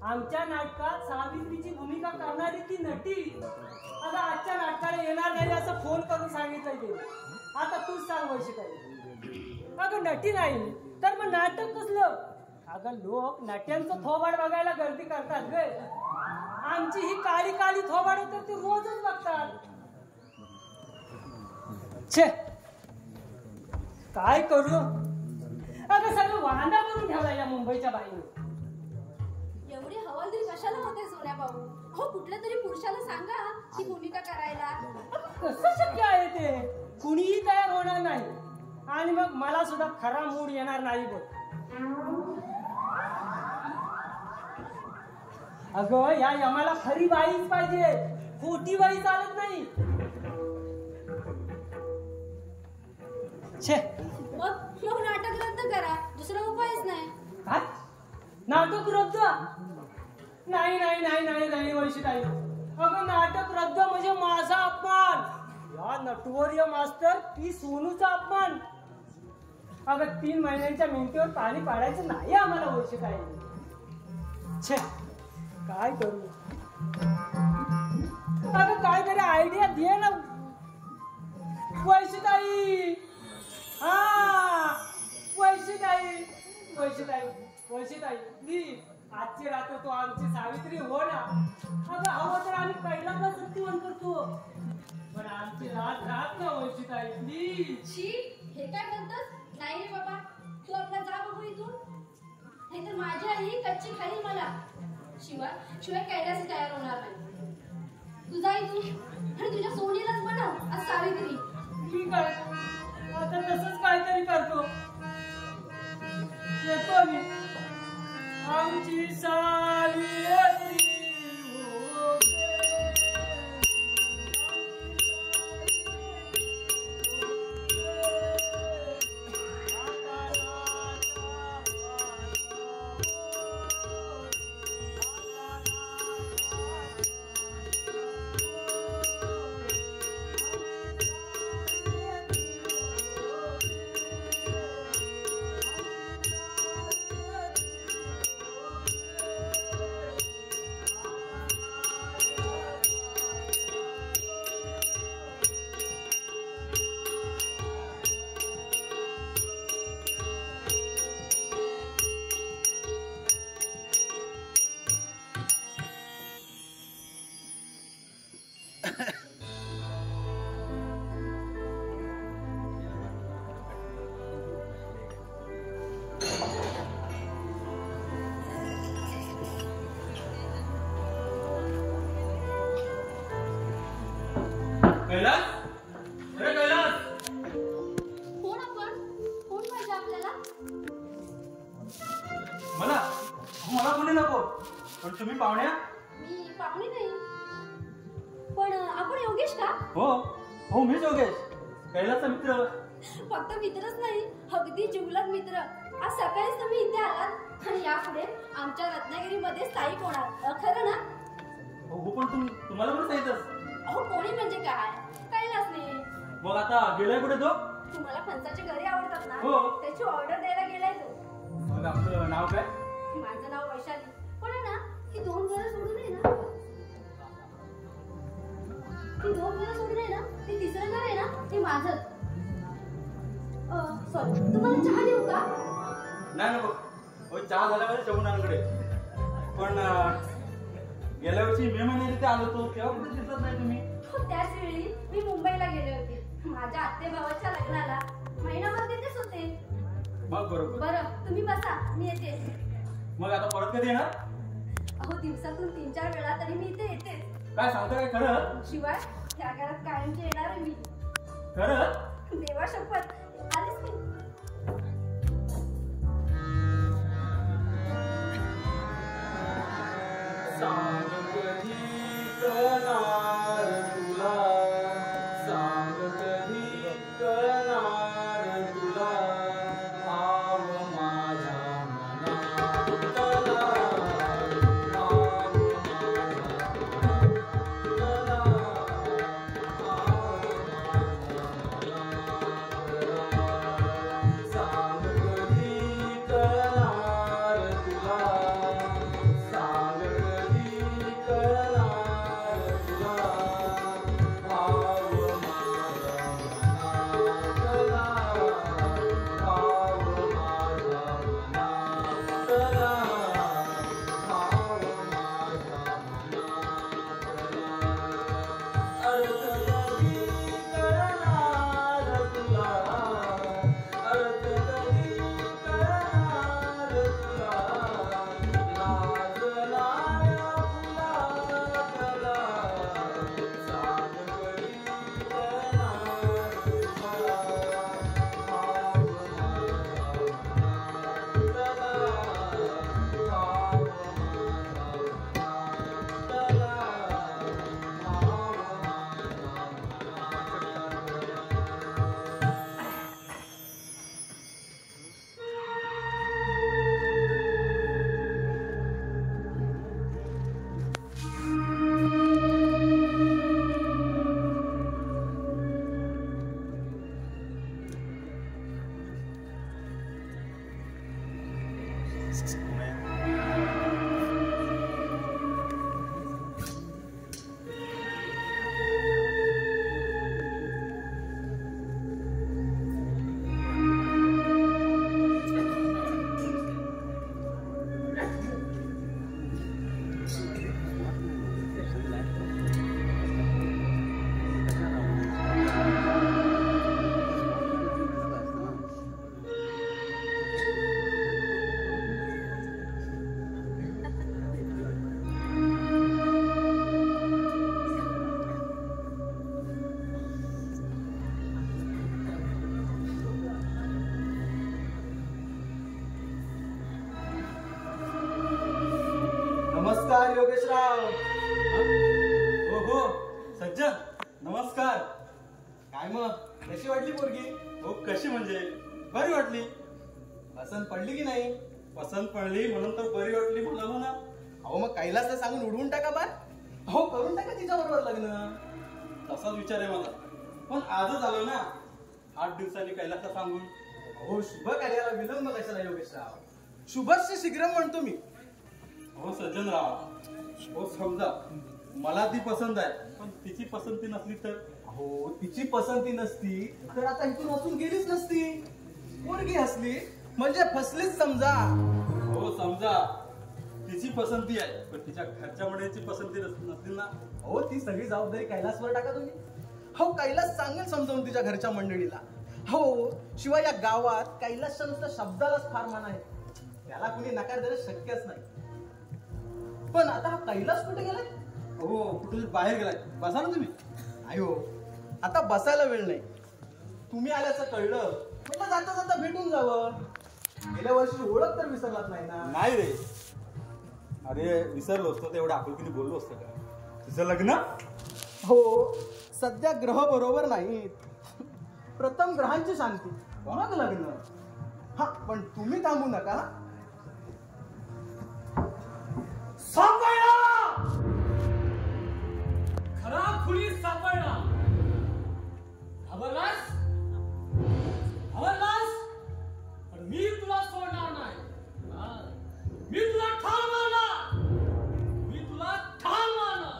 आमच्या नाटकात सावित्रीची भूमिका करणारी ती नटी आता आजच्या नाटकाला येणार नाही असं फोन करून सांगितलंय ते. आता तूच सांग वैशूताई, अगं नटी नाही तर मग नाटक कसलं? अगं लोक नाट्यांचं थोबाड बघायला गर्दी करतात ग. आमची ही काळी काळी थोबाड तर ते रोजच बघतात. छे काय करू? अगं सगळं वांदा करून ठेवला या मुंबईच्या बाईने. एवढी हवालदिल कशाला होते सोन्या भाऊ? हो कुठल्या तरी पुरुषाला सांगा ही भूमिका करायला. कसं शक्य आहे ते? कुणीही तयार होणार नाही आणि मग मला सुद्धा खरा मूड येणार नाही बघ. अगं या यमाला खरी बाईच पाहिजे, खोटी बाई चालत नाही. छे मग नाटक रद्द करा, दुसरा उपायच नाही. काय नाटक रद्द? नाही नाही नाही नाही नाही वैशिताई, अगं नाटक रद्द म्हणजे माझा अपमान. या नटवर्य मास्तर ती सोनूचा अपमान. अगं 3 महिन्यांच्या मेहनतीवर पाणी पाडायचं नाही आम्हाला वैशिताई. छे काय करू? अगं काहीतरी आयडिया दे ना वैशिताई. हा वैशिताई वैशिताई वैशिताई प्लीज आजची रात्र तो आमची सावित्री हो ना. अगं हवं तर आम्ही पहिल्यांदा सत्तीवन करतो, पण आमची रात ना वैशिताई प्लीज. शी हे काय म्हणतोस? नाही रे बाबा, तू आपला जा बघू इथून, नाहीतर माझी आई कच्ची खाईल मला. शिवाय कैलास तयार होणार नाही. तू जा इथून आणि तुझ्या सोनीलाच बनव आज सावित्री. ठीक आहे, आता तसंच काहीतरी करतो. येतो मी. आमची सावित्री हो गे. कैलास, अरे कैलास, कोण आपण? कोण पाहिजे आपल्याला? मला कोणी नको, पण तुम्ही पाहुण्या. मी पाहुणी नाही, पण आपण योगेश का? हो मीच योगेश, कैलासचा मित्र. फक्त मित्रच नाही, अगदी जिवलग मित्र. आज सकाळीच तुम्ही इथे आलात आणि यापुढे आमच्या रत्नागिरीमध्ये स्थायिक होणार, खरं ना? हो पण तुम्हाला पण सांगितलं. अहो कोणी म्हणजे काय? कैलास नाही. मग आता गेलाय कुठे तो? तुम्हाला फणसाचे घरे आवडतात ना? हो. त्याची ऑर्डर द्यायला गेलाय तो. मग आमचं नाव काय? माझं नाव वैशाली. पण आहे ना, ही 2 घरं सोडून आहे ना, ती 2 घरं सोडून आहे ना, ते 3रं घर आहे ना, ते माझं. सॉरी, तुम्हाला चहा देऊ का? नाही नको, चहा झाल्यामध्ये जेवणाकडे. पण गेल्या वर्षी मे महिन्यात इथे आलो होतो, तेव्हा कुठे दिसत नाही तुम्ही. त्याच वेळी मी मुंबईला गेले होते, माझ्या आत्ते भावाच्या लग्नाला. महिनाभर तिथेच होते. मग बरोबर. बरं तुम्ही बसा, मी येते. मग आता परत कधी येणार? अहो दिवसातून 3-4 वेळा तरी मी इथे येते. काय सांगता काय खरं? शिवाय त्या घरात कायमची येणार आहे मी. खरं? देवा शपथ, आलीच मी. सांग कधी कळणार तुला, सांग कधी कळणार तुला, आव माझ्या मनातला, आव माझ्या मनातला, योगेशराव. हो हो सज्जन नमस्कार. काय मग कशी वाटली पोरगी? हो कशी म्हणजे बरी वाटली. पसंत पडली की नाही? पसंत पडली म्हणून तर बरी वाटली मला म्हणा. अहो मग कैलासला सांगून उडवून टाका बा. हो करून टाका तिच्या बरोबर लग्न. तसाच विचार आहे माझा. पण आजच आलो ना 8 दिवसांनी कैलासला सांगून. हो शुभ कार्याला विलंब कशाला योगेशराव? शुभस्य शीघ्र म्हणतो मी. हो सज्जनराव हो समजा मला ती पसंत आहे पण तिची पसंती नसली तर. हो तिची पसंती नसती तर आता इथून वाचून गेलीच नसती. पोरगी असली म्हणजे फसलीच समजा. हो समजा तिची पसंती आहे पण तिच्या घरच्या मंडळीची पसंती नसली ना. हो ती सगळी जबाबदारी कैलासवर टाका तुम्ही. हो कैलास सांगेल समजावून तिच्या घरच्या मंडळीला. हो शिवाय या गावात कैलासच्या नुसत्या शब्दालाच फार मान आहे. त्याला कुणी नकार देणं शक्यच नाही. पण आता हा कैलास कुठे गेलाय? हो कुठे बाहेर गेलाय. बसा ना तुम्ही. अयो आता बसायला वेळ नाही. तुम्ही आल्याचं कळलं म्हटलं जाता जाता भेटून जावं. गेल्या वर्षी ओळख तर विसरलात नाही ना? नाही रे. अरे विसरलो असतो तर एवढं आपुलकीने बोललो असतो का? तुझं लग्न? हो सध्या ग्रह बरोबर नाहीत. प्रथम ग्रहांची शांती मग लग्न. हा पण तुम्ही थांबू नका. सापडला खरा खुली सापडला. घाबरलास घाबरलास पण मी तुला सोडणार नाही. मी तुला ठार मारणार. मी तुला ठार मारणार.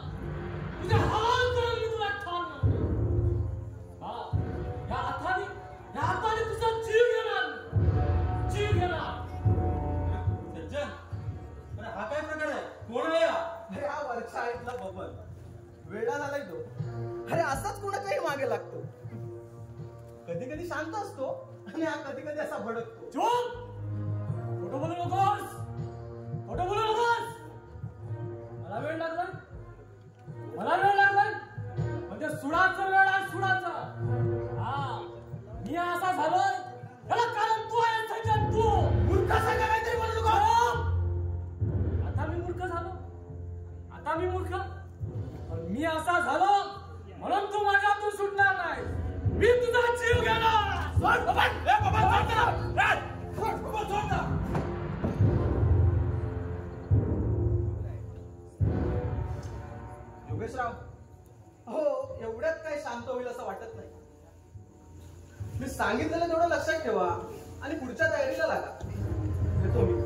तुझ्या हाल करून मी तुला ठार मारणार. या हाताने तुझा जीव घेणार. जीव घेणार. सज्जन पण हा काय प्रकार आहे? कोण आहे हा? अरे हा वर्षा इथला बबन वेडा झालाय तो. अरे असाच कुणाच्याही मागे लागतो. कधी कधी शांत असतो आणि हा कधी कधी असा भडकतो. चुप. खोटं बोलू नकोस. खोटं बोलू नकोस. मला वेळ लागलाय. मला वेळ लागलाय म्हणजे सुडाचा वेळ आहे. सुडाचा. हा मी असा झालोय याला कारण तू आहे सज्जन. तू मूर्खासारखा काहीतरी बोलू नको. आता मी मूर्ख झालो. आता मी मूर्ख. पण मी असा झालो म्हणून तू माझ्यातून सुटणार नाही. मी तुझा जीव घेणार. सोड बाबा. ए बाबा सोड त्याला. सोड बाबा सोड त्याला. योगेशराव हो एवढ्यात काय शांत होईल असं वाटत नाही. मी सांगितलेलं तेवढं लक्षात ठेवा आणि पुढच्या तयारीला लागा. येतो मी.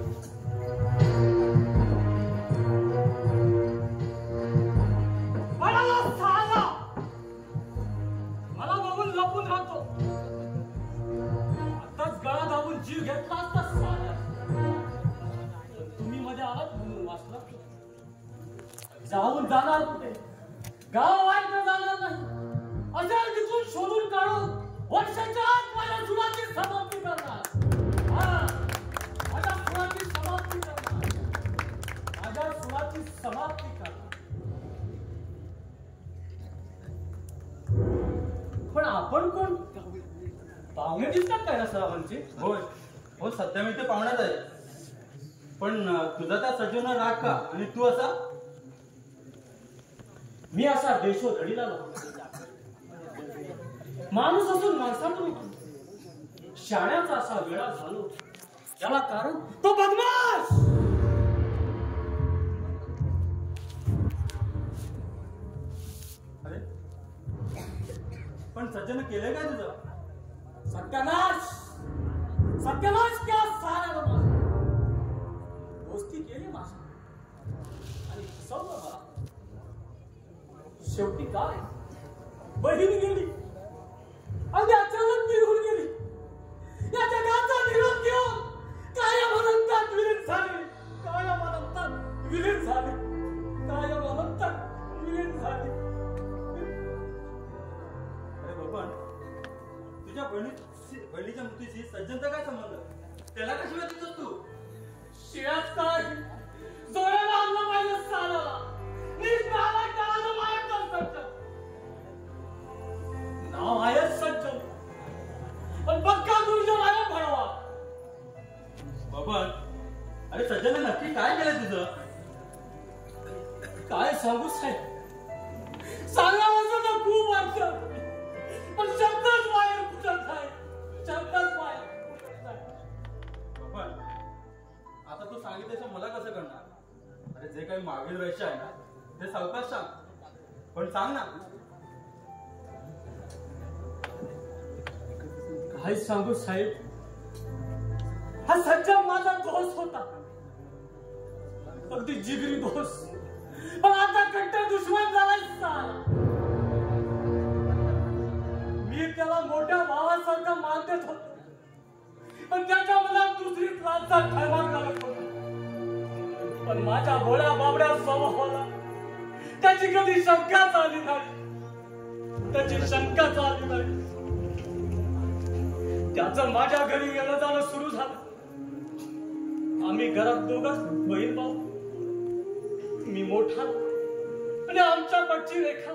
मला बघून लपून राहतो. आताच गळा दाबून जीव घेतला असता साला. तुम्ही मध्ये आलात म्हणून वाचला. जाऊन जाणार कुठे? गाव वाईट जाणार नाही. अशा तिथून शोधून काढून वर्षाच्या आत माझ्या सुराची समाप्ती करणार. हा माझ्या सुराची समाप्ती करणार. माझ्या सुराची समाप्ती करणार. पण आपण कोण? पाहुणे दिसतात काय ना सरावांचे? होय हो सध्या मी ते पाहुण्यात आहे. पण तुझा त्या सज्जनवर राग का? आणि तू असा? मी असा देशोधडीला माणूस असून माणसातून शाण्याचा असा वेळा झालो. त्याला कारण तो बदमाश. अरे पण सज्जन केलंय काय तुझं? सत्यानाश. सत्यानाश क्या साऱ्याला माझा. दोस्ती केली माझी आणि फसवलं मला. शेवटी काय बहीण गेली आणि अचानक निघून गेली. या जगाचा निरोप घेऊन काय म्हणतात विलीन झाले. काय म्हणतात विलीन झाले. काय म्हणतात विलीन झाले. अरे बबन तुझ्या बहिणीच्या मृत्यूशी सज्जनचा काय संबंध? त्याला कशी वाटतोस तू? शिळाच काय जोराला आणलं पाहिजे सालाला. नीट नाला टाळाला मारतात सज्जन. नाव आहे सज्जन पण पक्का दुर्जन आहे भडवा. बबन अरे सज्जन नक्की काय केलंय तुझं? काय सांगू साहेब, सांगावं तर खूप वाटतं, पण शब्दच बाहेर फुटत आहे, शब्दच बाहेर फुटत आहे. पण आता तू सांगितल्याचं मला कसं करणार? अरे जे काही मागील रहस्य आहे ना ते सावकाश सांग, पण सांग ना. काय सांगू साहेब, हा सज्जन माझा दोस्त होता, अगदी जिगरी दोस्त, पण आता कट्टर दुश्मन झाला. मी त्याला मोठ्या भावासारखा मान देत होतो, पण त्याच्या मनात दुसरी त्रासचा ठरवा करत होता. पण माझ्या भोळ्या बाबड्या स्वभावाला त्याची कधी शंकाच आली नाही, त्याची शंकाच आली नाही. त्याचं माझ्या घरी येणं जाणं सुरू झालं. आम्ही घरात दोघंच बहीण भाऊ, मी मोठा आणि आमच्या पट्टी रेखा.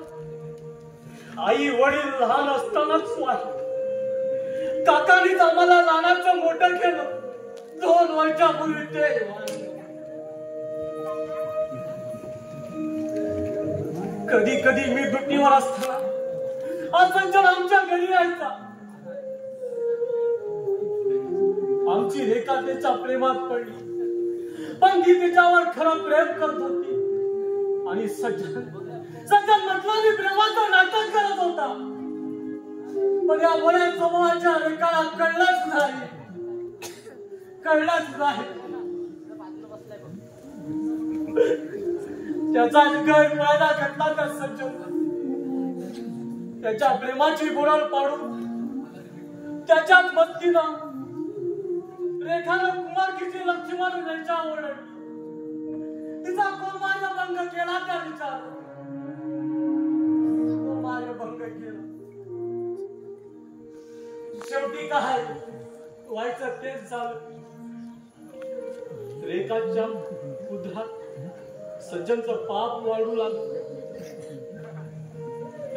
आई वडील लहान असतानाच वाढले. काकांनीच आम्हाला लहानाचं मोठं केलं. 2 वर्षापूर्वी ते कधी कधी मी दुट्टीवर असताना हा सज्जन आमच्या घरी यायचा. आमची रेखा त्याच्या प्रेमात पडली, पण ती तिच्यावर खरं प्रेम करत होती. आणि सज्जन म्हटलं मी प्रेमाचं नाटक करत होता, पण या बऱ्या स्वभावाच्या रेखाला कळलंच नाही. त्याचा गैरफायदा घेतला त्या सज्जन. त्याच्या प्रेमाची बुरळ पाडून त्याच्याच मस्तीनं रेखानं कुमारकीची लक्ष्मण यांच्या ओरडली. तिचा कौमार्य भंग केला त्या विचार, कौमार्य भंग केला. शेवटी काय व्हायचं तेच झालं. रेखाच्या उद्धार सज्जनचं पाप वाढू लागलं.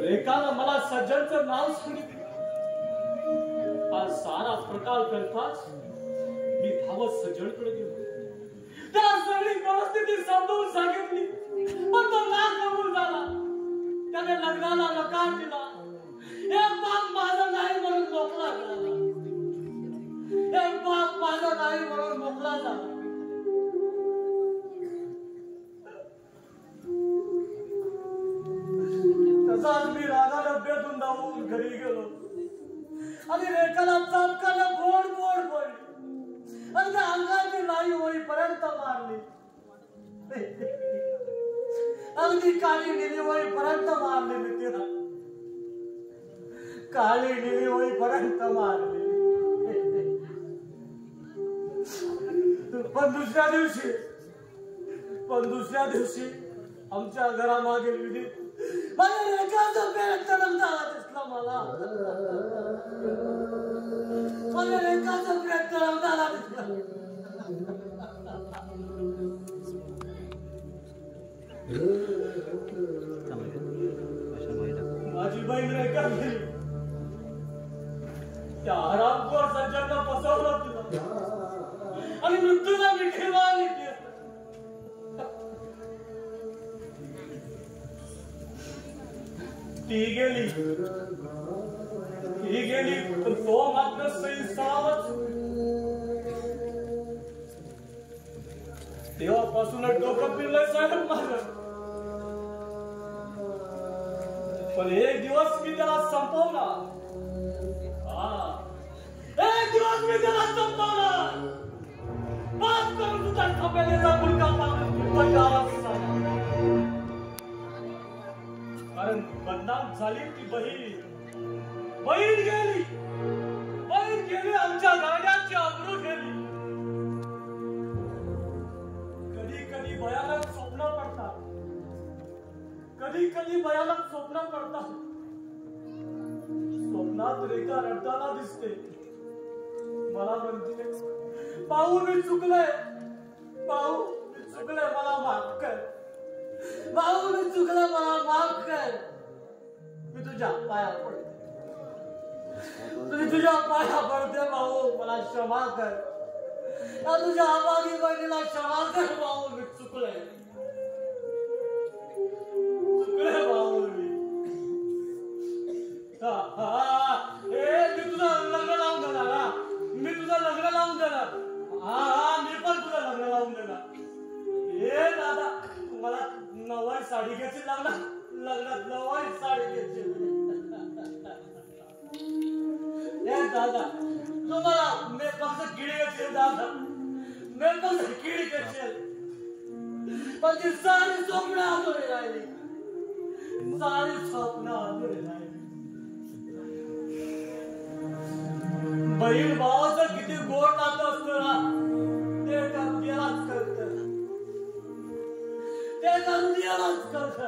रेखानं मला सज्जनचं नाव सांगितलं. हा सारा प्रकार करताच मी धावत सज्जनकडे गेलो. त्या सगळी परिस्थिती समजून सांगितली, पण तो ना कबूल झाला. त्याने लग्नाला नकार दिला. एक बाप माझा नाही म्हणून मोकळा झाला. एक बाप माझा नाही म्हणून मोकळा झाला. तसाच मी रागाला बेतून धावून घरी गेलो आणि रेखाला चमकाला गोड पडली आणि त्या अंगाची नाही होईपर्यंत मारली. अगदी काळी निली होईपर्यंत मारली मी तिला. काळी निली होईपर्यंत मारली. पण दुसऱ्या दिवशी आमच्या घरामागील विधीत माझ्या रेखाचं पेट तळमताना दिसला मला. माझ्या रेखाचं पेट तळमताना दिसलं. माझी बहीण रेखा गेली. त्या हरामखोर सज्जनला फसवलं तिला आणि मृत्यूला मिठीला आणली. ती गेली पण तो मात्र सही सलामत. तेव्हापासूनच डोकं फिरलंय साहेब माझं. पण एक दिवस मी त्याला संपवला. एक दिवस मी त्याला संपवला. पाच करून तुझा खपेलेचा मुलगा पाहून गावात कारण बदनाम झाली ती बहीण गेली आमच्या गाड्याची आबरू गेली. कधी भयानक स्वप्न पडतात. स्वप्नात रेखा रडताना दिसते. मला म्हणते पाहू मी चुकले मला माफ कर. भाऊ मी चुकलं मला माफ कर. मी तुझ्या पाया पडते भाऊ मला क्षमा कर. तुझ्या आबागी बहिणीला क्षमा कर भाऊ मी चुकले. घेशील लग्नात नवारी साडी घेशील दादा तुम्हाला मेकअपचं किडी घेशील दादा मेकअपचं किडी घेशील पण ती सारी स्वप्न आतुरी राहिली सारी स्वप्न आतुरी राहिली बहीण भावाचं किती गोड नातं असतं ना ते हृदयालाच कळत ते हृदयालाच कळत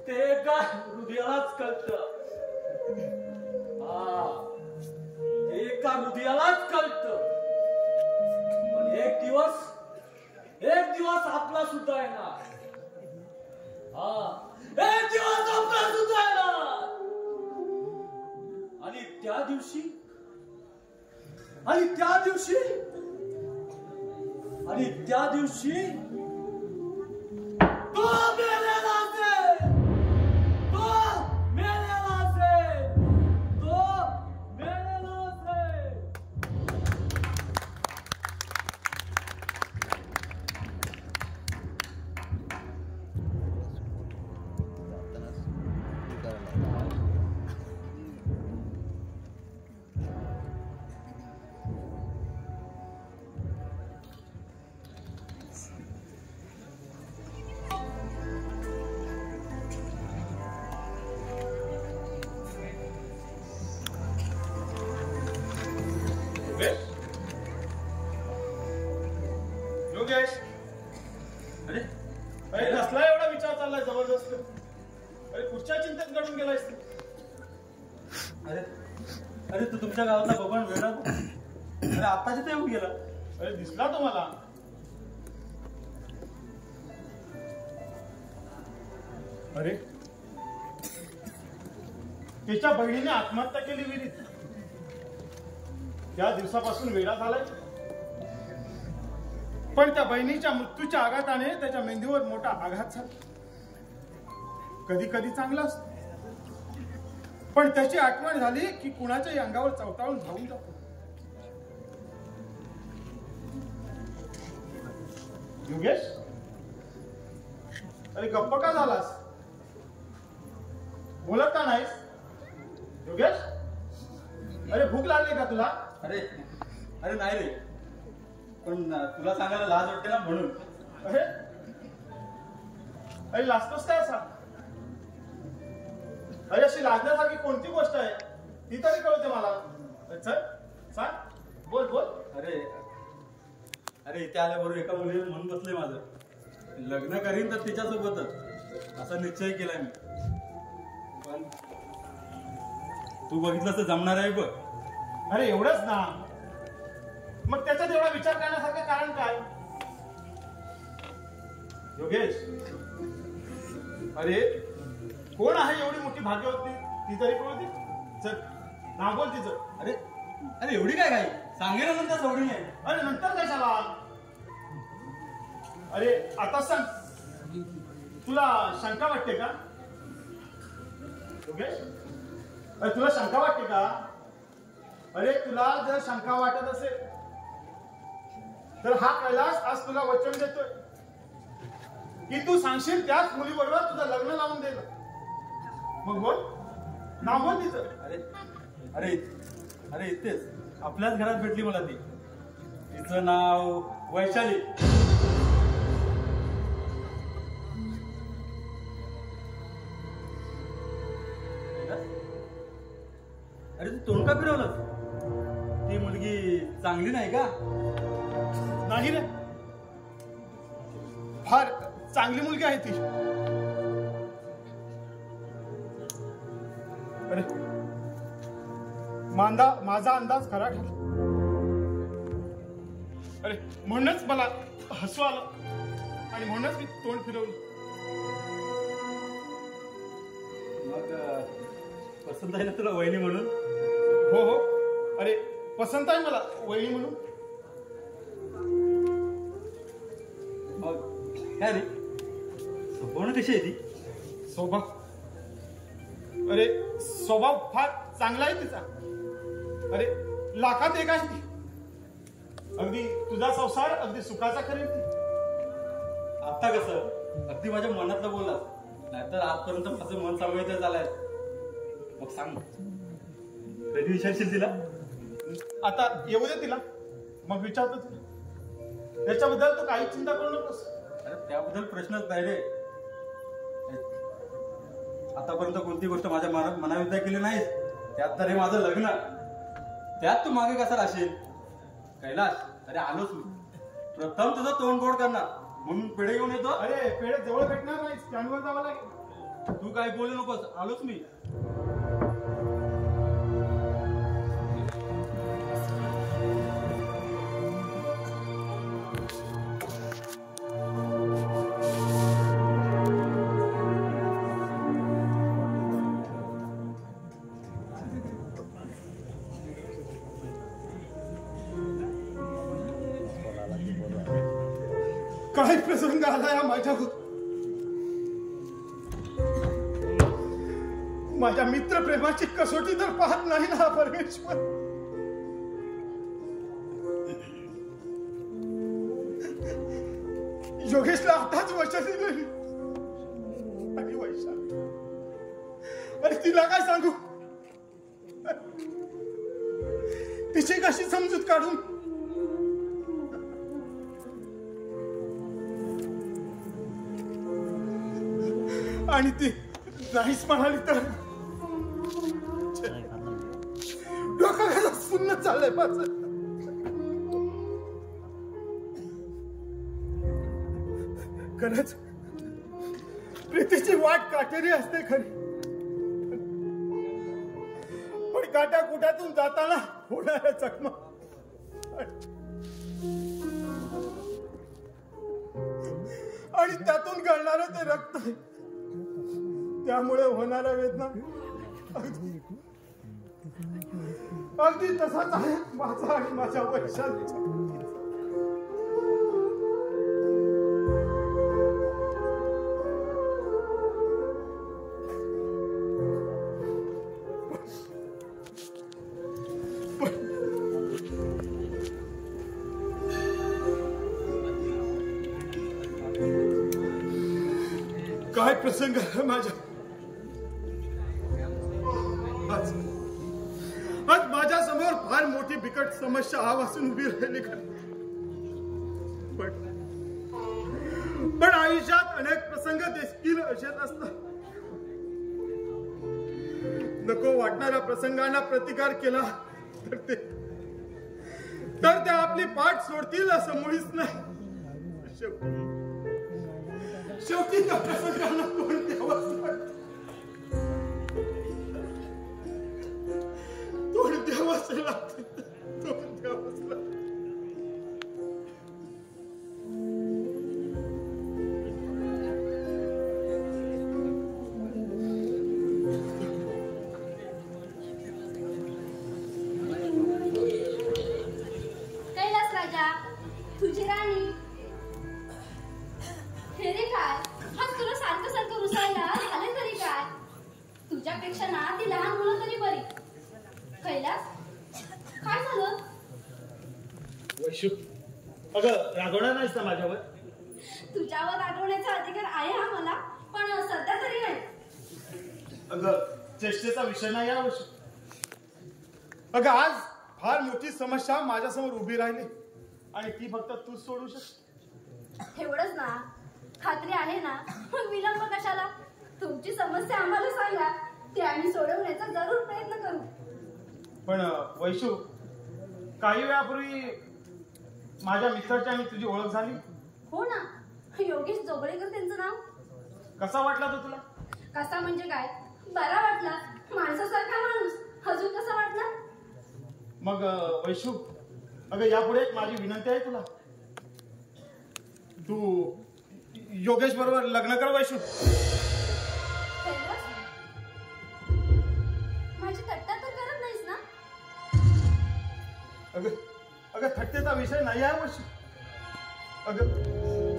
ते काय हृदयालाच कळत ते का हृदयालाच कळत पण एक दिवस आपला सुद्धा येणार एक दिवस आपला सुद्धा येणार आणि त्या दिवशी तो मेलेला असेल तो मेलेला असेल योगेश अरे अरे कसला एवढा विचार चाललाय जबरदस्त अरे कुठच्या चिंतेत गडून गेलायस तू अरे तू तुमच्या गावातला बबन वेडा अरे आताच ते येऊन गेला अरे दिसला तुम्हाला अरे त्याच्या बहिणीने आत्महत्या केली विहिरीत त्या दिवसापासून वेडा झालाय पण त्या बहिणीच्या मृत्यूच्या आघाताने त्याच्या मेंदूवर मोठा आघात झाला कधी कधी चांगला असतो पण त्याची आठवण झाली की कुणाच्याही अंगावर चवताळून धावून जातो योगेश अरे गप्प का झालास बोलत का नाहीस योगेश अरे भूक लागली का तुला अरे नाही रे पण तुला सांगायला लाज वाटते ना म्हणून अरे लाजतोस काय असा अरे अशी लाजण्यासारखी कोणती गोष्ट आहे ती तरी कळते मला चल सांग बोल अरे इथे आल्याबरोबर एका मुलीने म्हणून बसले माझं लग्न करीन तर तिच्यासोबतच असा निश्चय केलाय मी पण तू बघितलं तर जमणार आहे बघ अरे एवढंच ना मग त्याच्यात एवढा विचार करण्यासारखं कारण काय योगेश अरे कोण आहे एवढी मोठी भाग्यवती ती तरी कळते चल नाव बोल तिचं अरे एवढी काय सांगेल नंतर एवढी नाही अरे नंतर कशाला अरे आता सांग तुला शंका वाटते का योगेश अरे तुला शंका वाटते का अरे तुला जर शंका वाटत असेल तर हा कैलास आज तुला वचन देतोय की तू सांगशील त्याच मुलीबरोबर तुझं लग्न लावून दे मग बोल नाव बोल तिचं अरे इथेच आपल्याच घरात भेटली मला ती तिचं नाव वैशाली अरे तू तोंड का फिरवलं ती मुलगी चांगली नाही का नाही रे फार चांगली मुलगी आहे ती अरे माझा अंदाज खरा ठरला अरे म्हणूनच मला हसू आलं आणि म्हणूनच मी तोंड फिरवलं मग पसंत आहे ना तुला वहिनी म्हणून हो अरे पसंत आहे मला वहिनी म्हणून मग काय रे स्वभाव कशी आहे ती स्वभाव अरे स्वभाव फार चांगला आहे तिचा अरे लाखात एक आहे ती अगदी तुझा संसार अगदी सुखाचा करेल ती आत्ता कसं अगदी माझ्या मनातलं बोललास, नाहीतर आजपर्यंत माझं मन सांभाळायचं झालंय. मग सांग, कधी विचारशील तिला? आता येऊ दे तिला, मग विचारतो तिला. याच्याबद्दल तू काही चिंता करू नकोस. अरे त्याबद्दल प्रश्नच नाही रे. आतापर्यंत कोणती गोष्ट माझ्या मनाविरुद्ध केली नाहीस, त्यात तर हे माझं लग्न, त्यात तू मागे कसा राहशील? कैलास, अरे आलोच मी. प्रथम तुझं तोंड गोड करणार म्हणून पेढे घेऊन येतो. अरे पेढे जवळ भेटणार नाही, स्टँडवर जावं लागेल. तू काय बोलू नकोस, आलोच मी. काय प्रसंग आला या माझ्या मित्र प्रेमाची कसोटी तर पाहत नाही ना परमेश्वर. योगेशला आताच वर्ष दिली आणि वैशाली, अरे तिला काय सांगू? तिची कशी समजूत काढून? आणि ती नाहीच म्हणाली तर डोक्याला सुन्न चाललंय माझं. खरंच प्रीतीची वाट काटेरी असते खरी, पण काट्या कुट्यातून जाताना होणाऱ्या जखमा आणि त्यातून गळणारं ते रक्त, त्यामुळे होणाऱ्या वेदना अगदी तसाच आहे माझा आणि माझ्या वैशालीचा. काय प्रसंग आहे माझ्या. आज माझ्या समोर फार मोठी बिकट समस्या आवासून उभी राहिली खरी, पण आयुष्यात अनेक प्रसंग देखील असेच असतात. नको वाटणाऱ्या प्रसंगांना प्रतिकार केला तर ते आपली पाठ सोडतील असं मुळीच नाही. शेवटी त्या प्रसंगाला तोंड द्यावंच लागतं. तोंड द्यावंच लागतं. तोंड द्यावंच लागतं. कैलास राजा, तुझी राणी, हे रे काय आज तुला सारखं सारखं रुसायला झाले तरी काय? तुझ्यापेक्षा ना ती लहान मुलं तरी बरी. कैलास, काय झालं? वैशू, अगं रागवणार नाहीस ना माझ्यावर? तुझ्यावर रागवण्याचा अधिकार आहे हा मला, पण सध्या तरी नाही. अगं चेष्टेचा विषय नाही या वैशू. अगं आज फार मोठी समस्या माझ्यासमोर उभी राहिली आणि ती फक्त तूच सोडू शकते. एवढंच ना? खात्री आहे ना? मग विलंब कशाला? तुमची समस्या आम्हाला सांगा, ती आम्ही सोडवण्याचा जरूर प्रयत्न करू. पण वैशू, काही वेळापूर्वी माझ्या मित्राची आणि तुझी ओळख झाली. हो ना, योगेश जोगळेकर त्यांचं नाव. कसा वाटला तो तुला? कसा म्हणजे काय? बरा वाटला, माणसासारखा माणूस. अजून कसा वाटला? मग वैशू, अगं यापुढे एक माझी विनंती आहे तुला. तू योगेश बरोबर लग्न कर वैशू. माझी थट्टा तर करत नाहीस ना? अगं थट्टेचा विषय नाही आहे वैशू.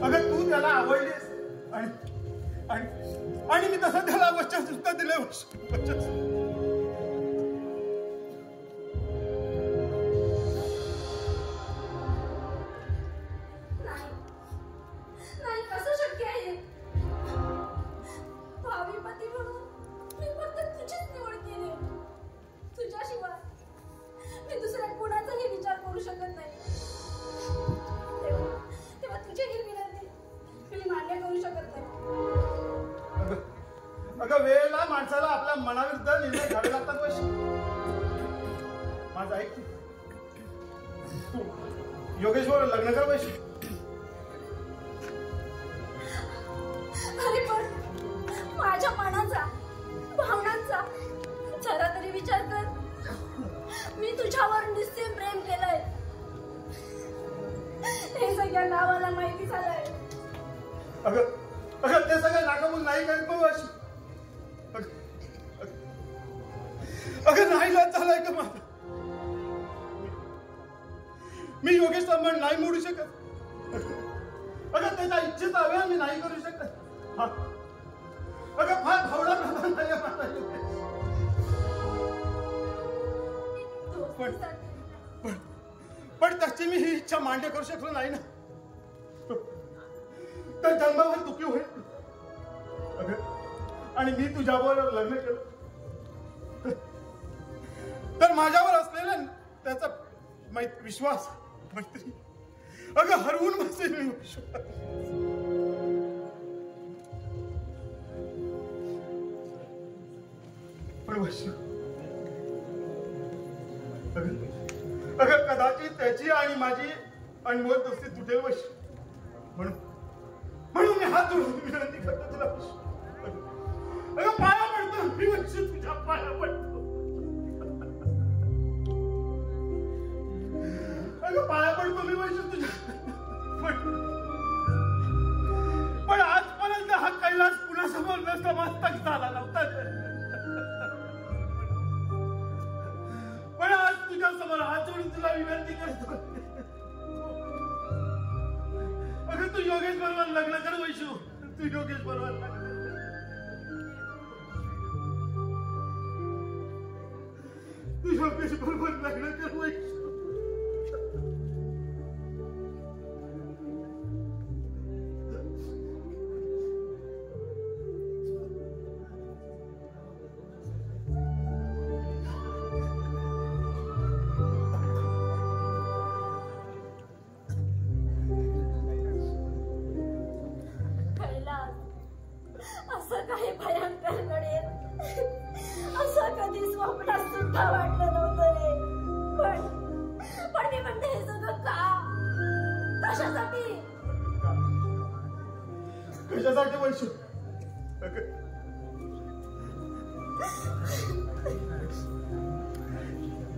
अगं तू त्याला आवडलीस आणि मी तसं त्याला वचन सुद्धा दिलं वैशू. नाही, कसं शक्य शकत नाही. अगं वेळेला माणसाला आपल्या मनाविरुद्ध निर्णय घ्यावे लागतात. वैशी माझं ऐक, तू योगेशवर लग्न कर. वैशी अरे पण माझ्या मनाचा, भावनांचा जरा तरी विचार कर. मी तुझ्यावर निश्चित प्रेम केलंय, हे सगळ्या गावाला माहिती झालंय. अगं ते सगळं नाकाबूल नाही करत मग. वैशी अगं नाही लाच झालाय का माझा. मी योगेशचा मन नाही मोडू शकत. अगं त्याच्या इच्छेचा वेळ मी नाही करू शकत. अगं फार भावना प्रधान आहे माझा योगेश. पण त्याची मी ही इच्छा मान्य करू शकलो नाही ना, तर जन्मावर दुखी होईल. अगं आणि मी तुझ्याबरोबर लग्न केलं तर माझ्यावर असलेला त्याचा विश्वास, मैत्री अगं हरवून बसेल मी. विश्वास पण वैशू अगं कदाचित त्याची आणि माझी अनमोल दोस्ती तुटेल. वैशू म्हणून मी हात जोडून विनंती करतो तुला. वैशू अगं पाया पडतो मी. वैशू तुझ्या पाया पडतो. अगं पाया पडतो मी. वैशू तुझ्या पण आजपर्यंत हा कैलास पुण्यासमोर नतमस्तक झाला नव्हता. पण आज तुझ्या समोर हात जोडून तुला विनंती करतो. अगं तू योगेश बरोबर लग्न कर. वैशू तू योगेश बरोबर लग्न कर. तू योगेश बरोबर लग्न कर. वैशू असं काही भयंकर घडेल असं कधी स्वप्नात सुद्धा वाटलं नव्हतं रे. पण मी म्हणते हे सगळं का, कशासाठी? कशासाठी वैशू?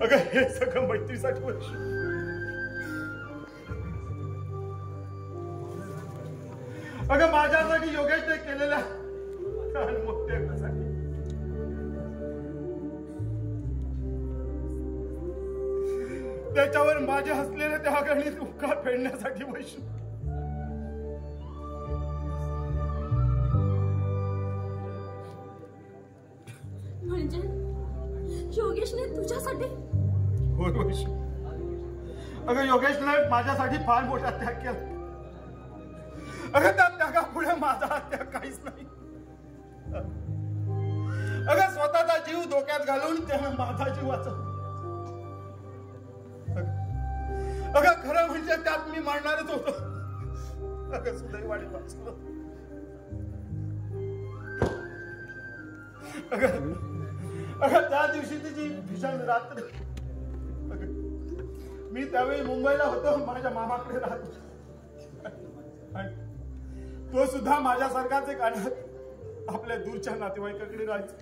अगं हे सगळं मैत्रीसाठी वैशू. अगं माझ्यासाठी योगेशने केलेल्या मोठ्यासाठी त्याच्यावर माझे हसलेले त्या गणित उपकार फेडण्यासाठी. वैशू म्हणजे योगेशने तुझ्यासाठी? हो वैशू. अगं योगेशने माझ्यासाठी फार मोठा त्याग केला. अगं त्या त्यागापुढे माझा त्याग काहीच नाही. अगं स्वतःचा जीव धोक्यात घालून त्यानं माझा जीव वाचवला. अगं खरं म्हणजे त्यात मी मारणारच होतो. अगं सुदैवाने वाचलं. अगं त्या दिवशी जी भीषण रात्र, मी त्यावेळी मुंबईला होतो, माझ्या मामाकडे राहतो. तो सुद्धा माझ्यासारखाच एक अनाथ आपल्या दूरच्या नातेवाईकाकडे राहायचा.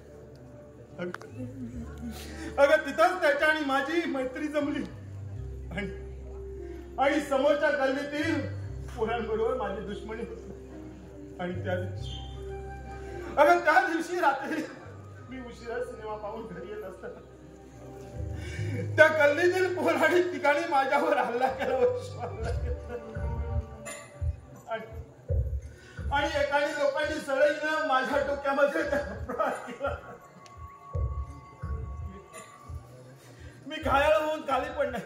अगं तिथंच त्याच्या आणि माझी मैत्री जमली. आणि समोरच्या गल्लीतील पोरांबरोबर माझी दुश्मनी होती. आणि त्या दिवशी रात्री मी उशिरा सिनेमा पाहून घरी येत असताना त्या गल्लीतील पोरांनी ठिकाणी माझ्यावर हल्ला केला. आणि एकाने लोकांनी सळईनं माझ्या डोक्यामध्ये प्रहार केला. मी घायल होऊन खाली पडले.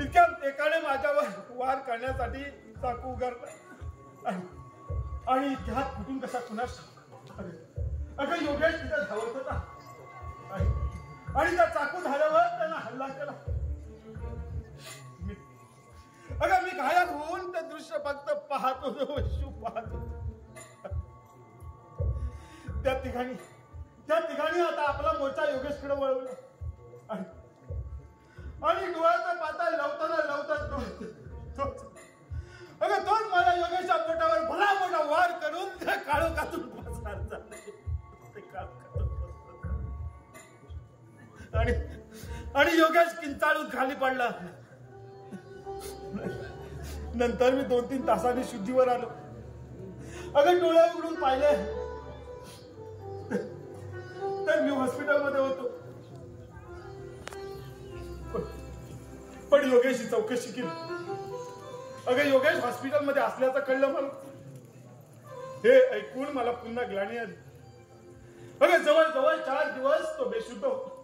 इतक्यात एकाने माझ्यावर वार करण्यासाठी चाकू उगारला आणि त्यात कुठून कसा कुणास. अगं योगेश तिथं धावत होता आणि त्या चाकू झाल्यावर त्यांना हल्ला केला. अगं मी घायाळ होऊन ते दृश्य फक्त पाहत होतो वैशू, पाहत होतो. त्या ठिकाणी आता आपला मोर्चा योगेशकडे वळवला आणि डोळ्याचा पाता लवतात अगं तोच मला योगेशच्या पोटावर भला मोठा वार करून त्या काळोखातून पसार आणि योगेश किंचाळून खाली पडला. नंतर मी 2-3 तासांनी शुद्धीवर आलो. अगं डोळे उघडून पाहिले तर मी हॉस्पिटलमध्ये होतो. पण योगेशची चौकशी केली. अगं योगेश हॉस्पिटलमध्ये असल्याचं कळलं मला. हे ऐकून मला पुन्हा ग्लानी आली. अगं जवळजवळ 4 दिवस तो बेशुद्ध होतो.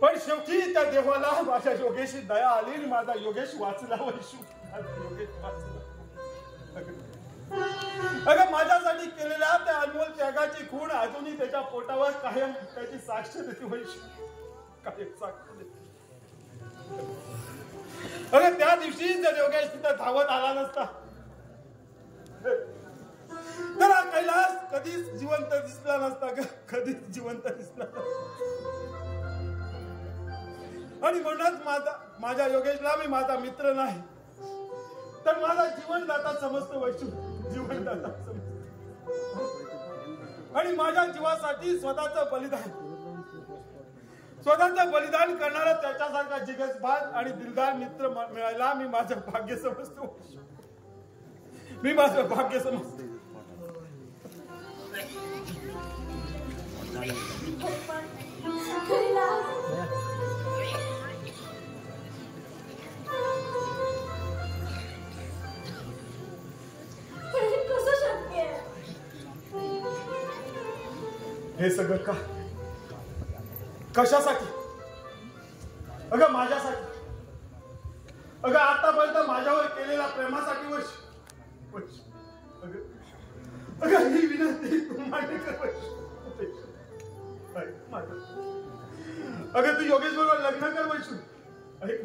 पण शेवटी त्या देवाला माझ्या योगेशची दया आली आणि माझा योगेश वाचला. वैशू योगेश वाचला. अगं माझ्यासाठी केलेल्या त्या अनमोल त्यागाची खूण अजूनही त्याच्या पोटावर कायम त्याची साक्ष देते. वैशू कायम साक्ष देते. अगं त्या दिवशी जर योगेश तिथं धावत आला नसता तर हा कैलास कधीच जिवंत दिसला नसता. कधीच जिवंत दिसला नसता. आणि म्हणूनच माझ्या योगेशला मी माझा मित्र नाही तर माझा जीवनदाता समजतो. वैशू जीवनदाता समजतो. आणि माझ्या जीवासाठी स्वतःचं बलिदान करणारा त्याच्यासारखा जिगसबाज आणि दिलदार मित्र मिळायला मी माझं भाग्य समजतो. मी माझं भाग्य समजतो. हे सगळं का? कशासाठी? अगं माझ्यासाठी. अगं आतापर्यंत माझ्यावर केलेल्या प्रेमासाठी. वैशू अगं ही विनंती तू मान्य कर. अगं तू योगेश बरोबर लग्न कर. वैशू ऐक.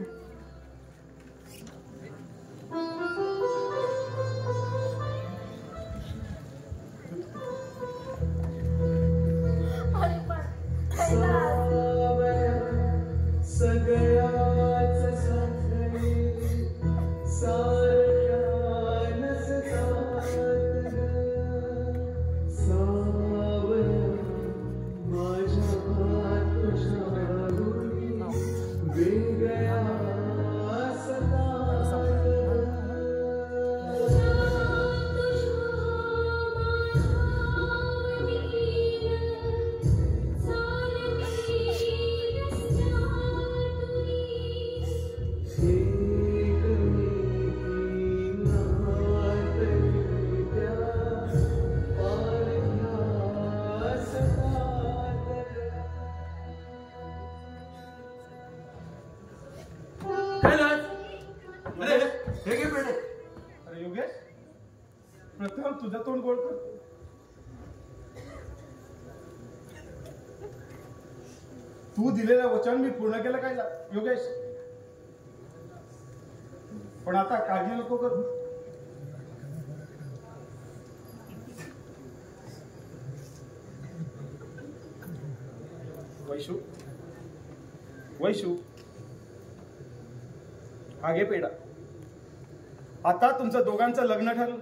अरे योगेश प्रथम तुझं तोंड गोड करतो. तू दिलेलं वचन मी पूर्ण केलं काय योगेश. पण आता काळजी नको करू. वैशू हा घे पेढा. आता तुमचं दोघांचं लग्न ठरलं.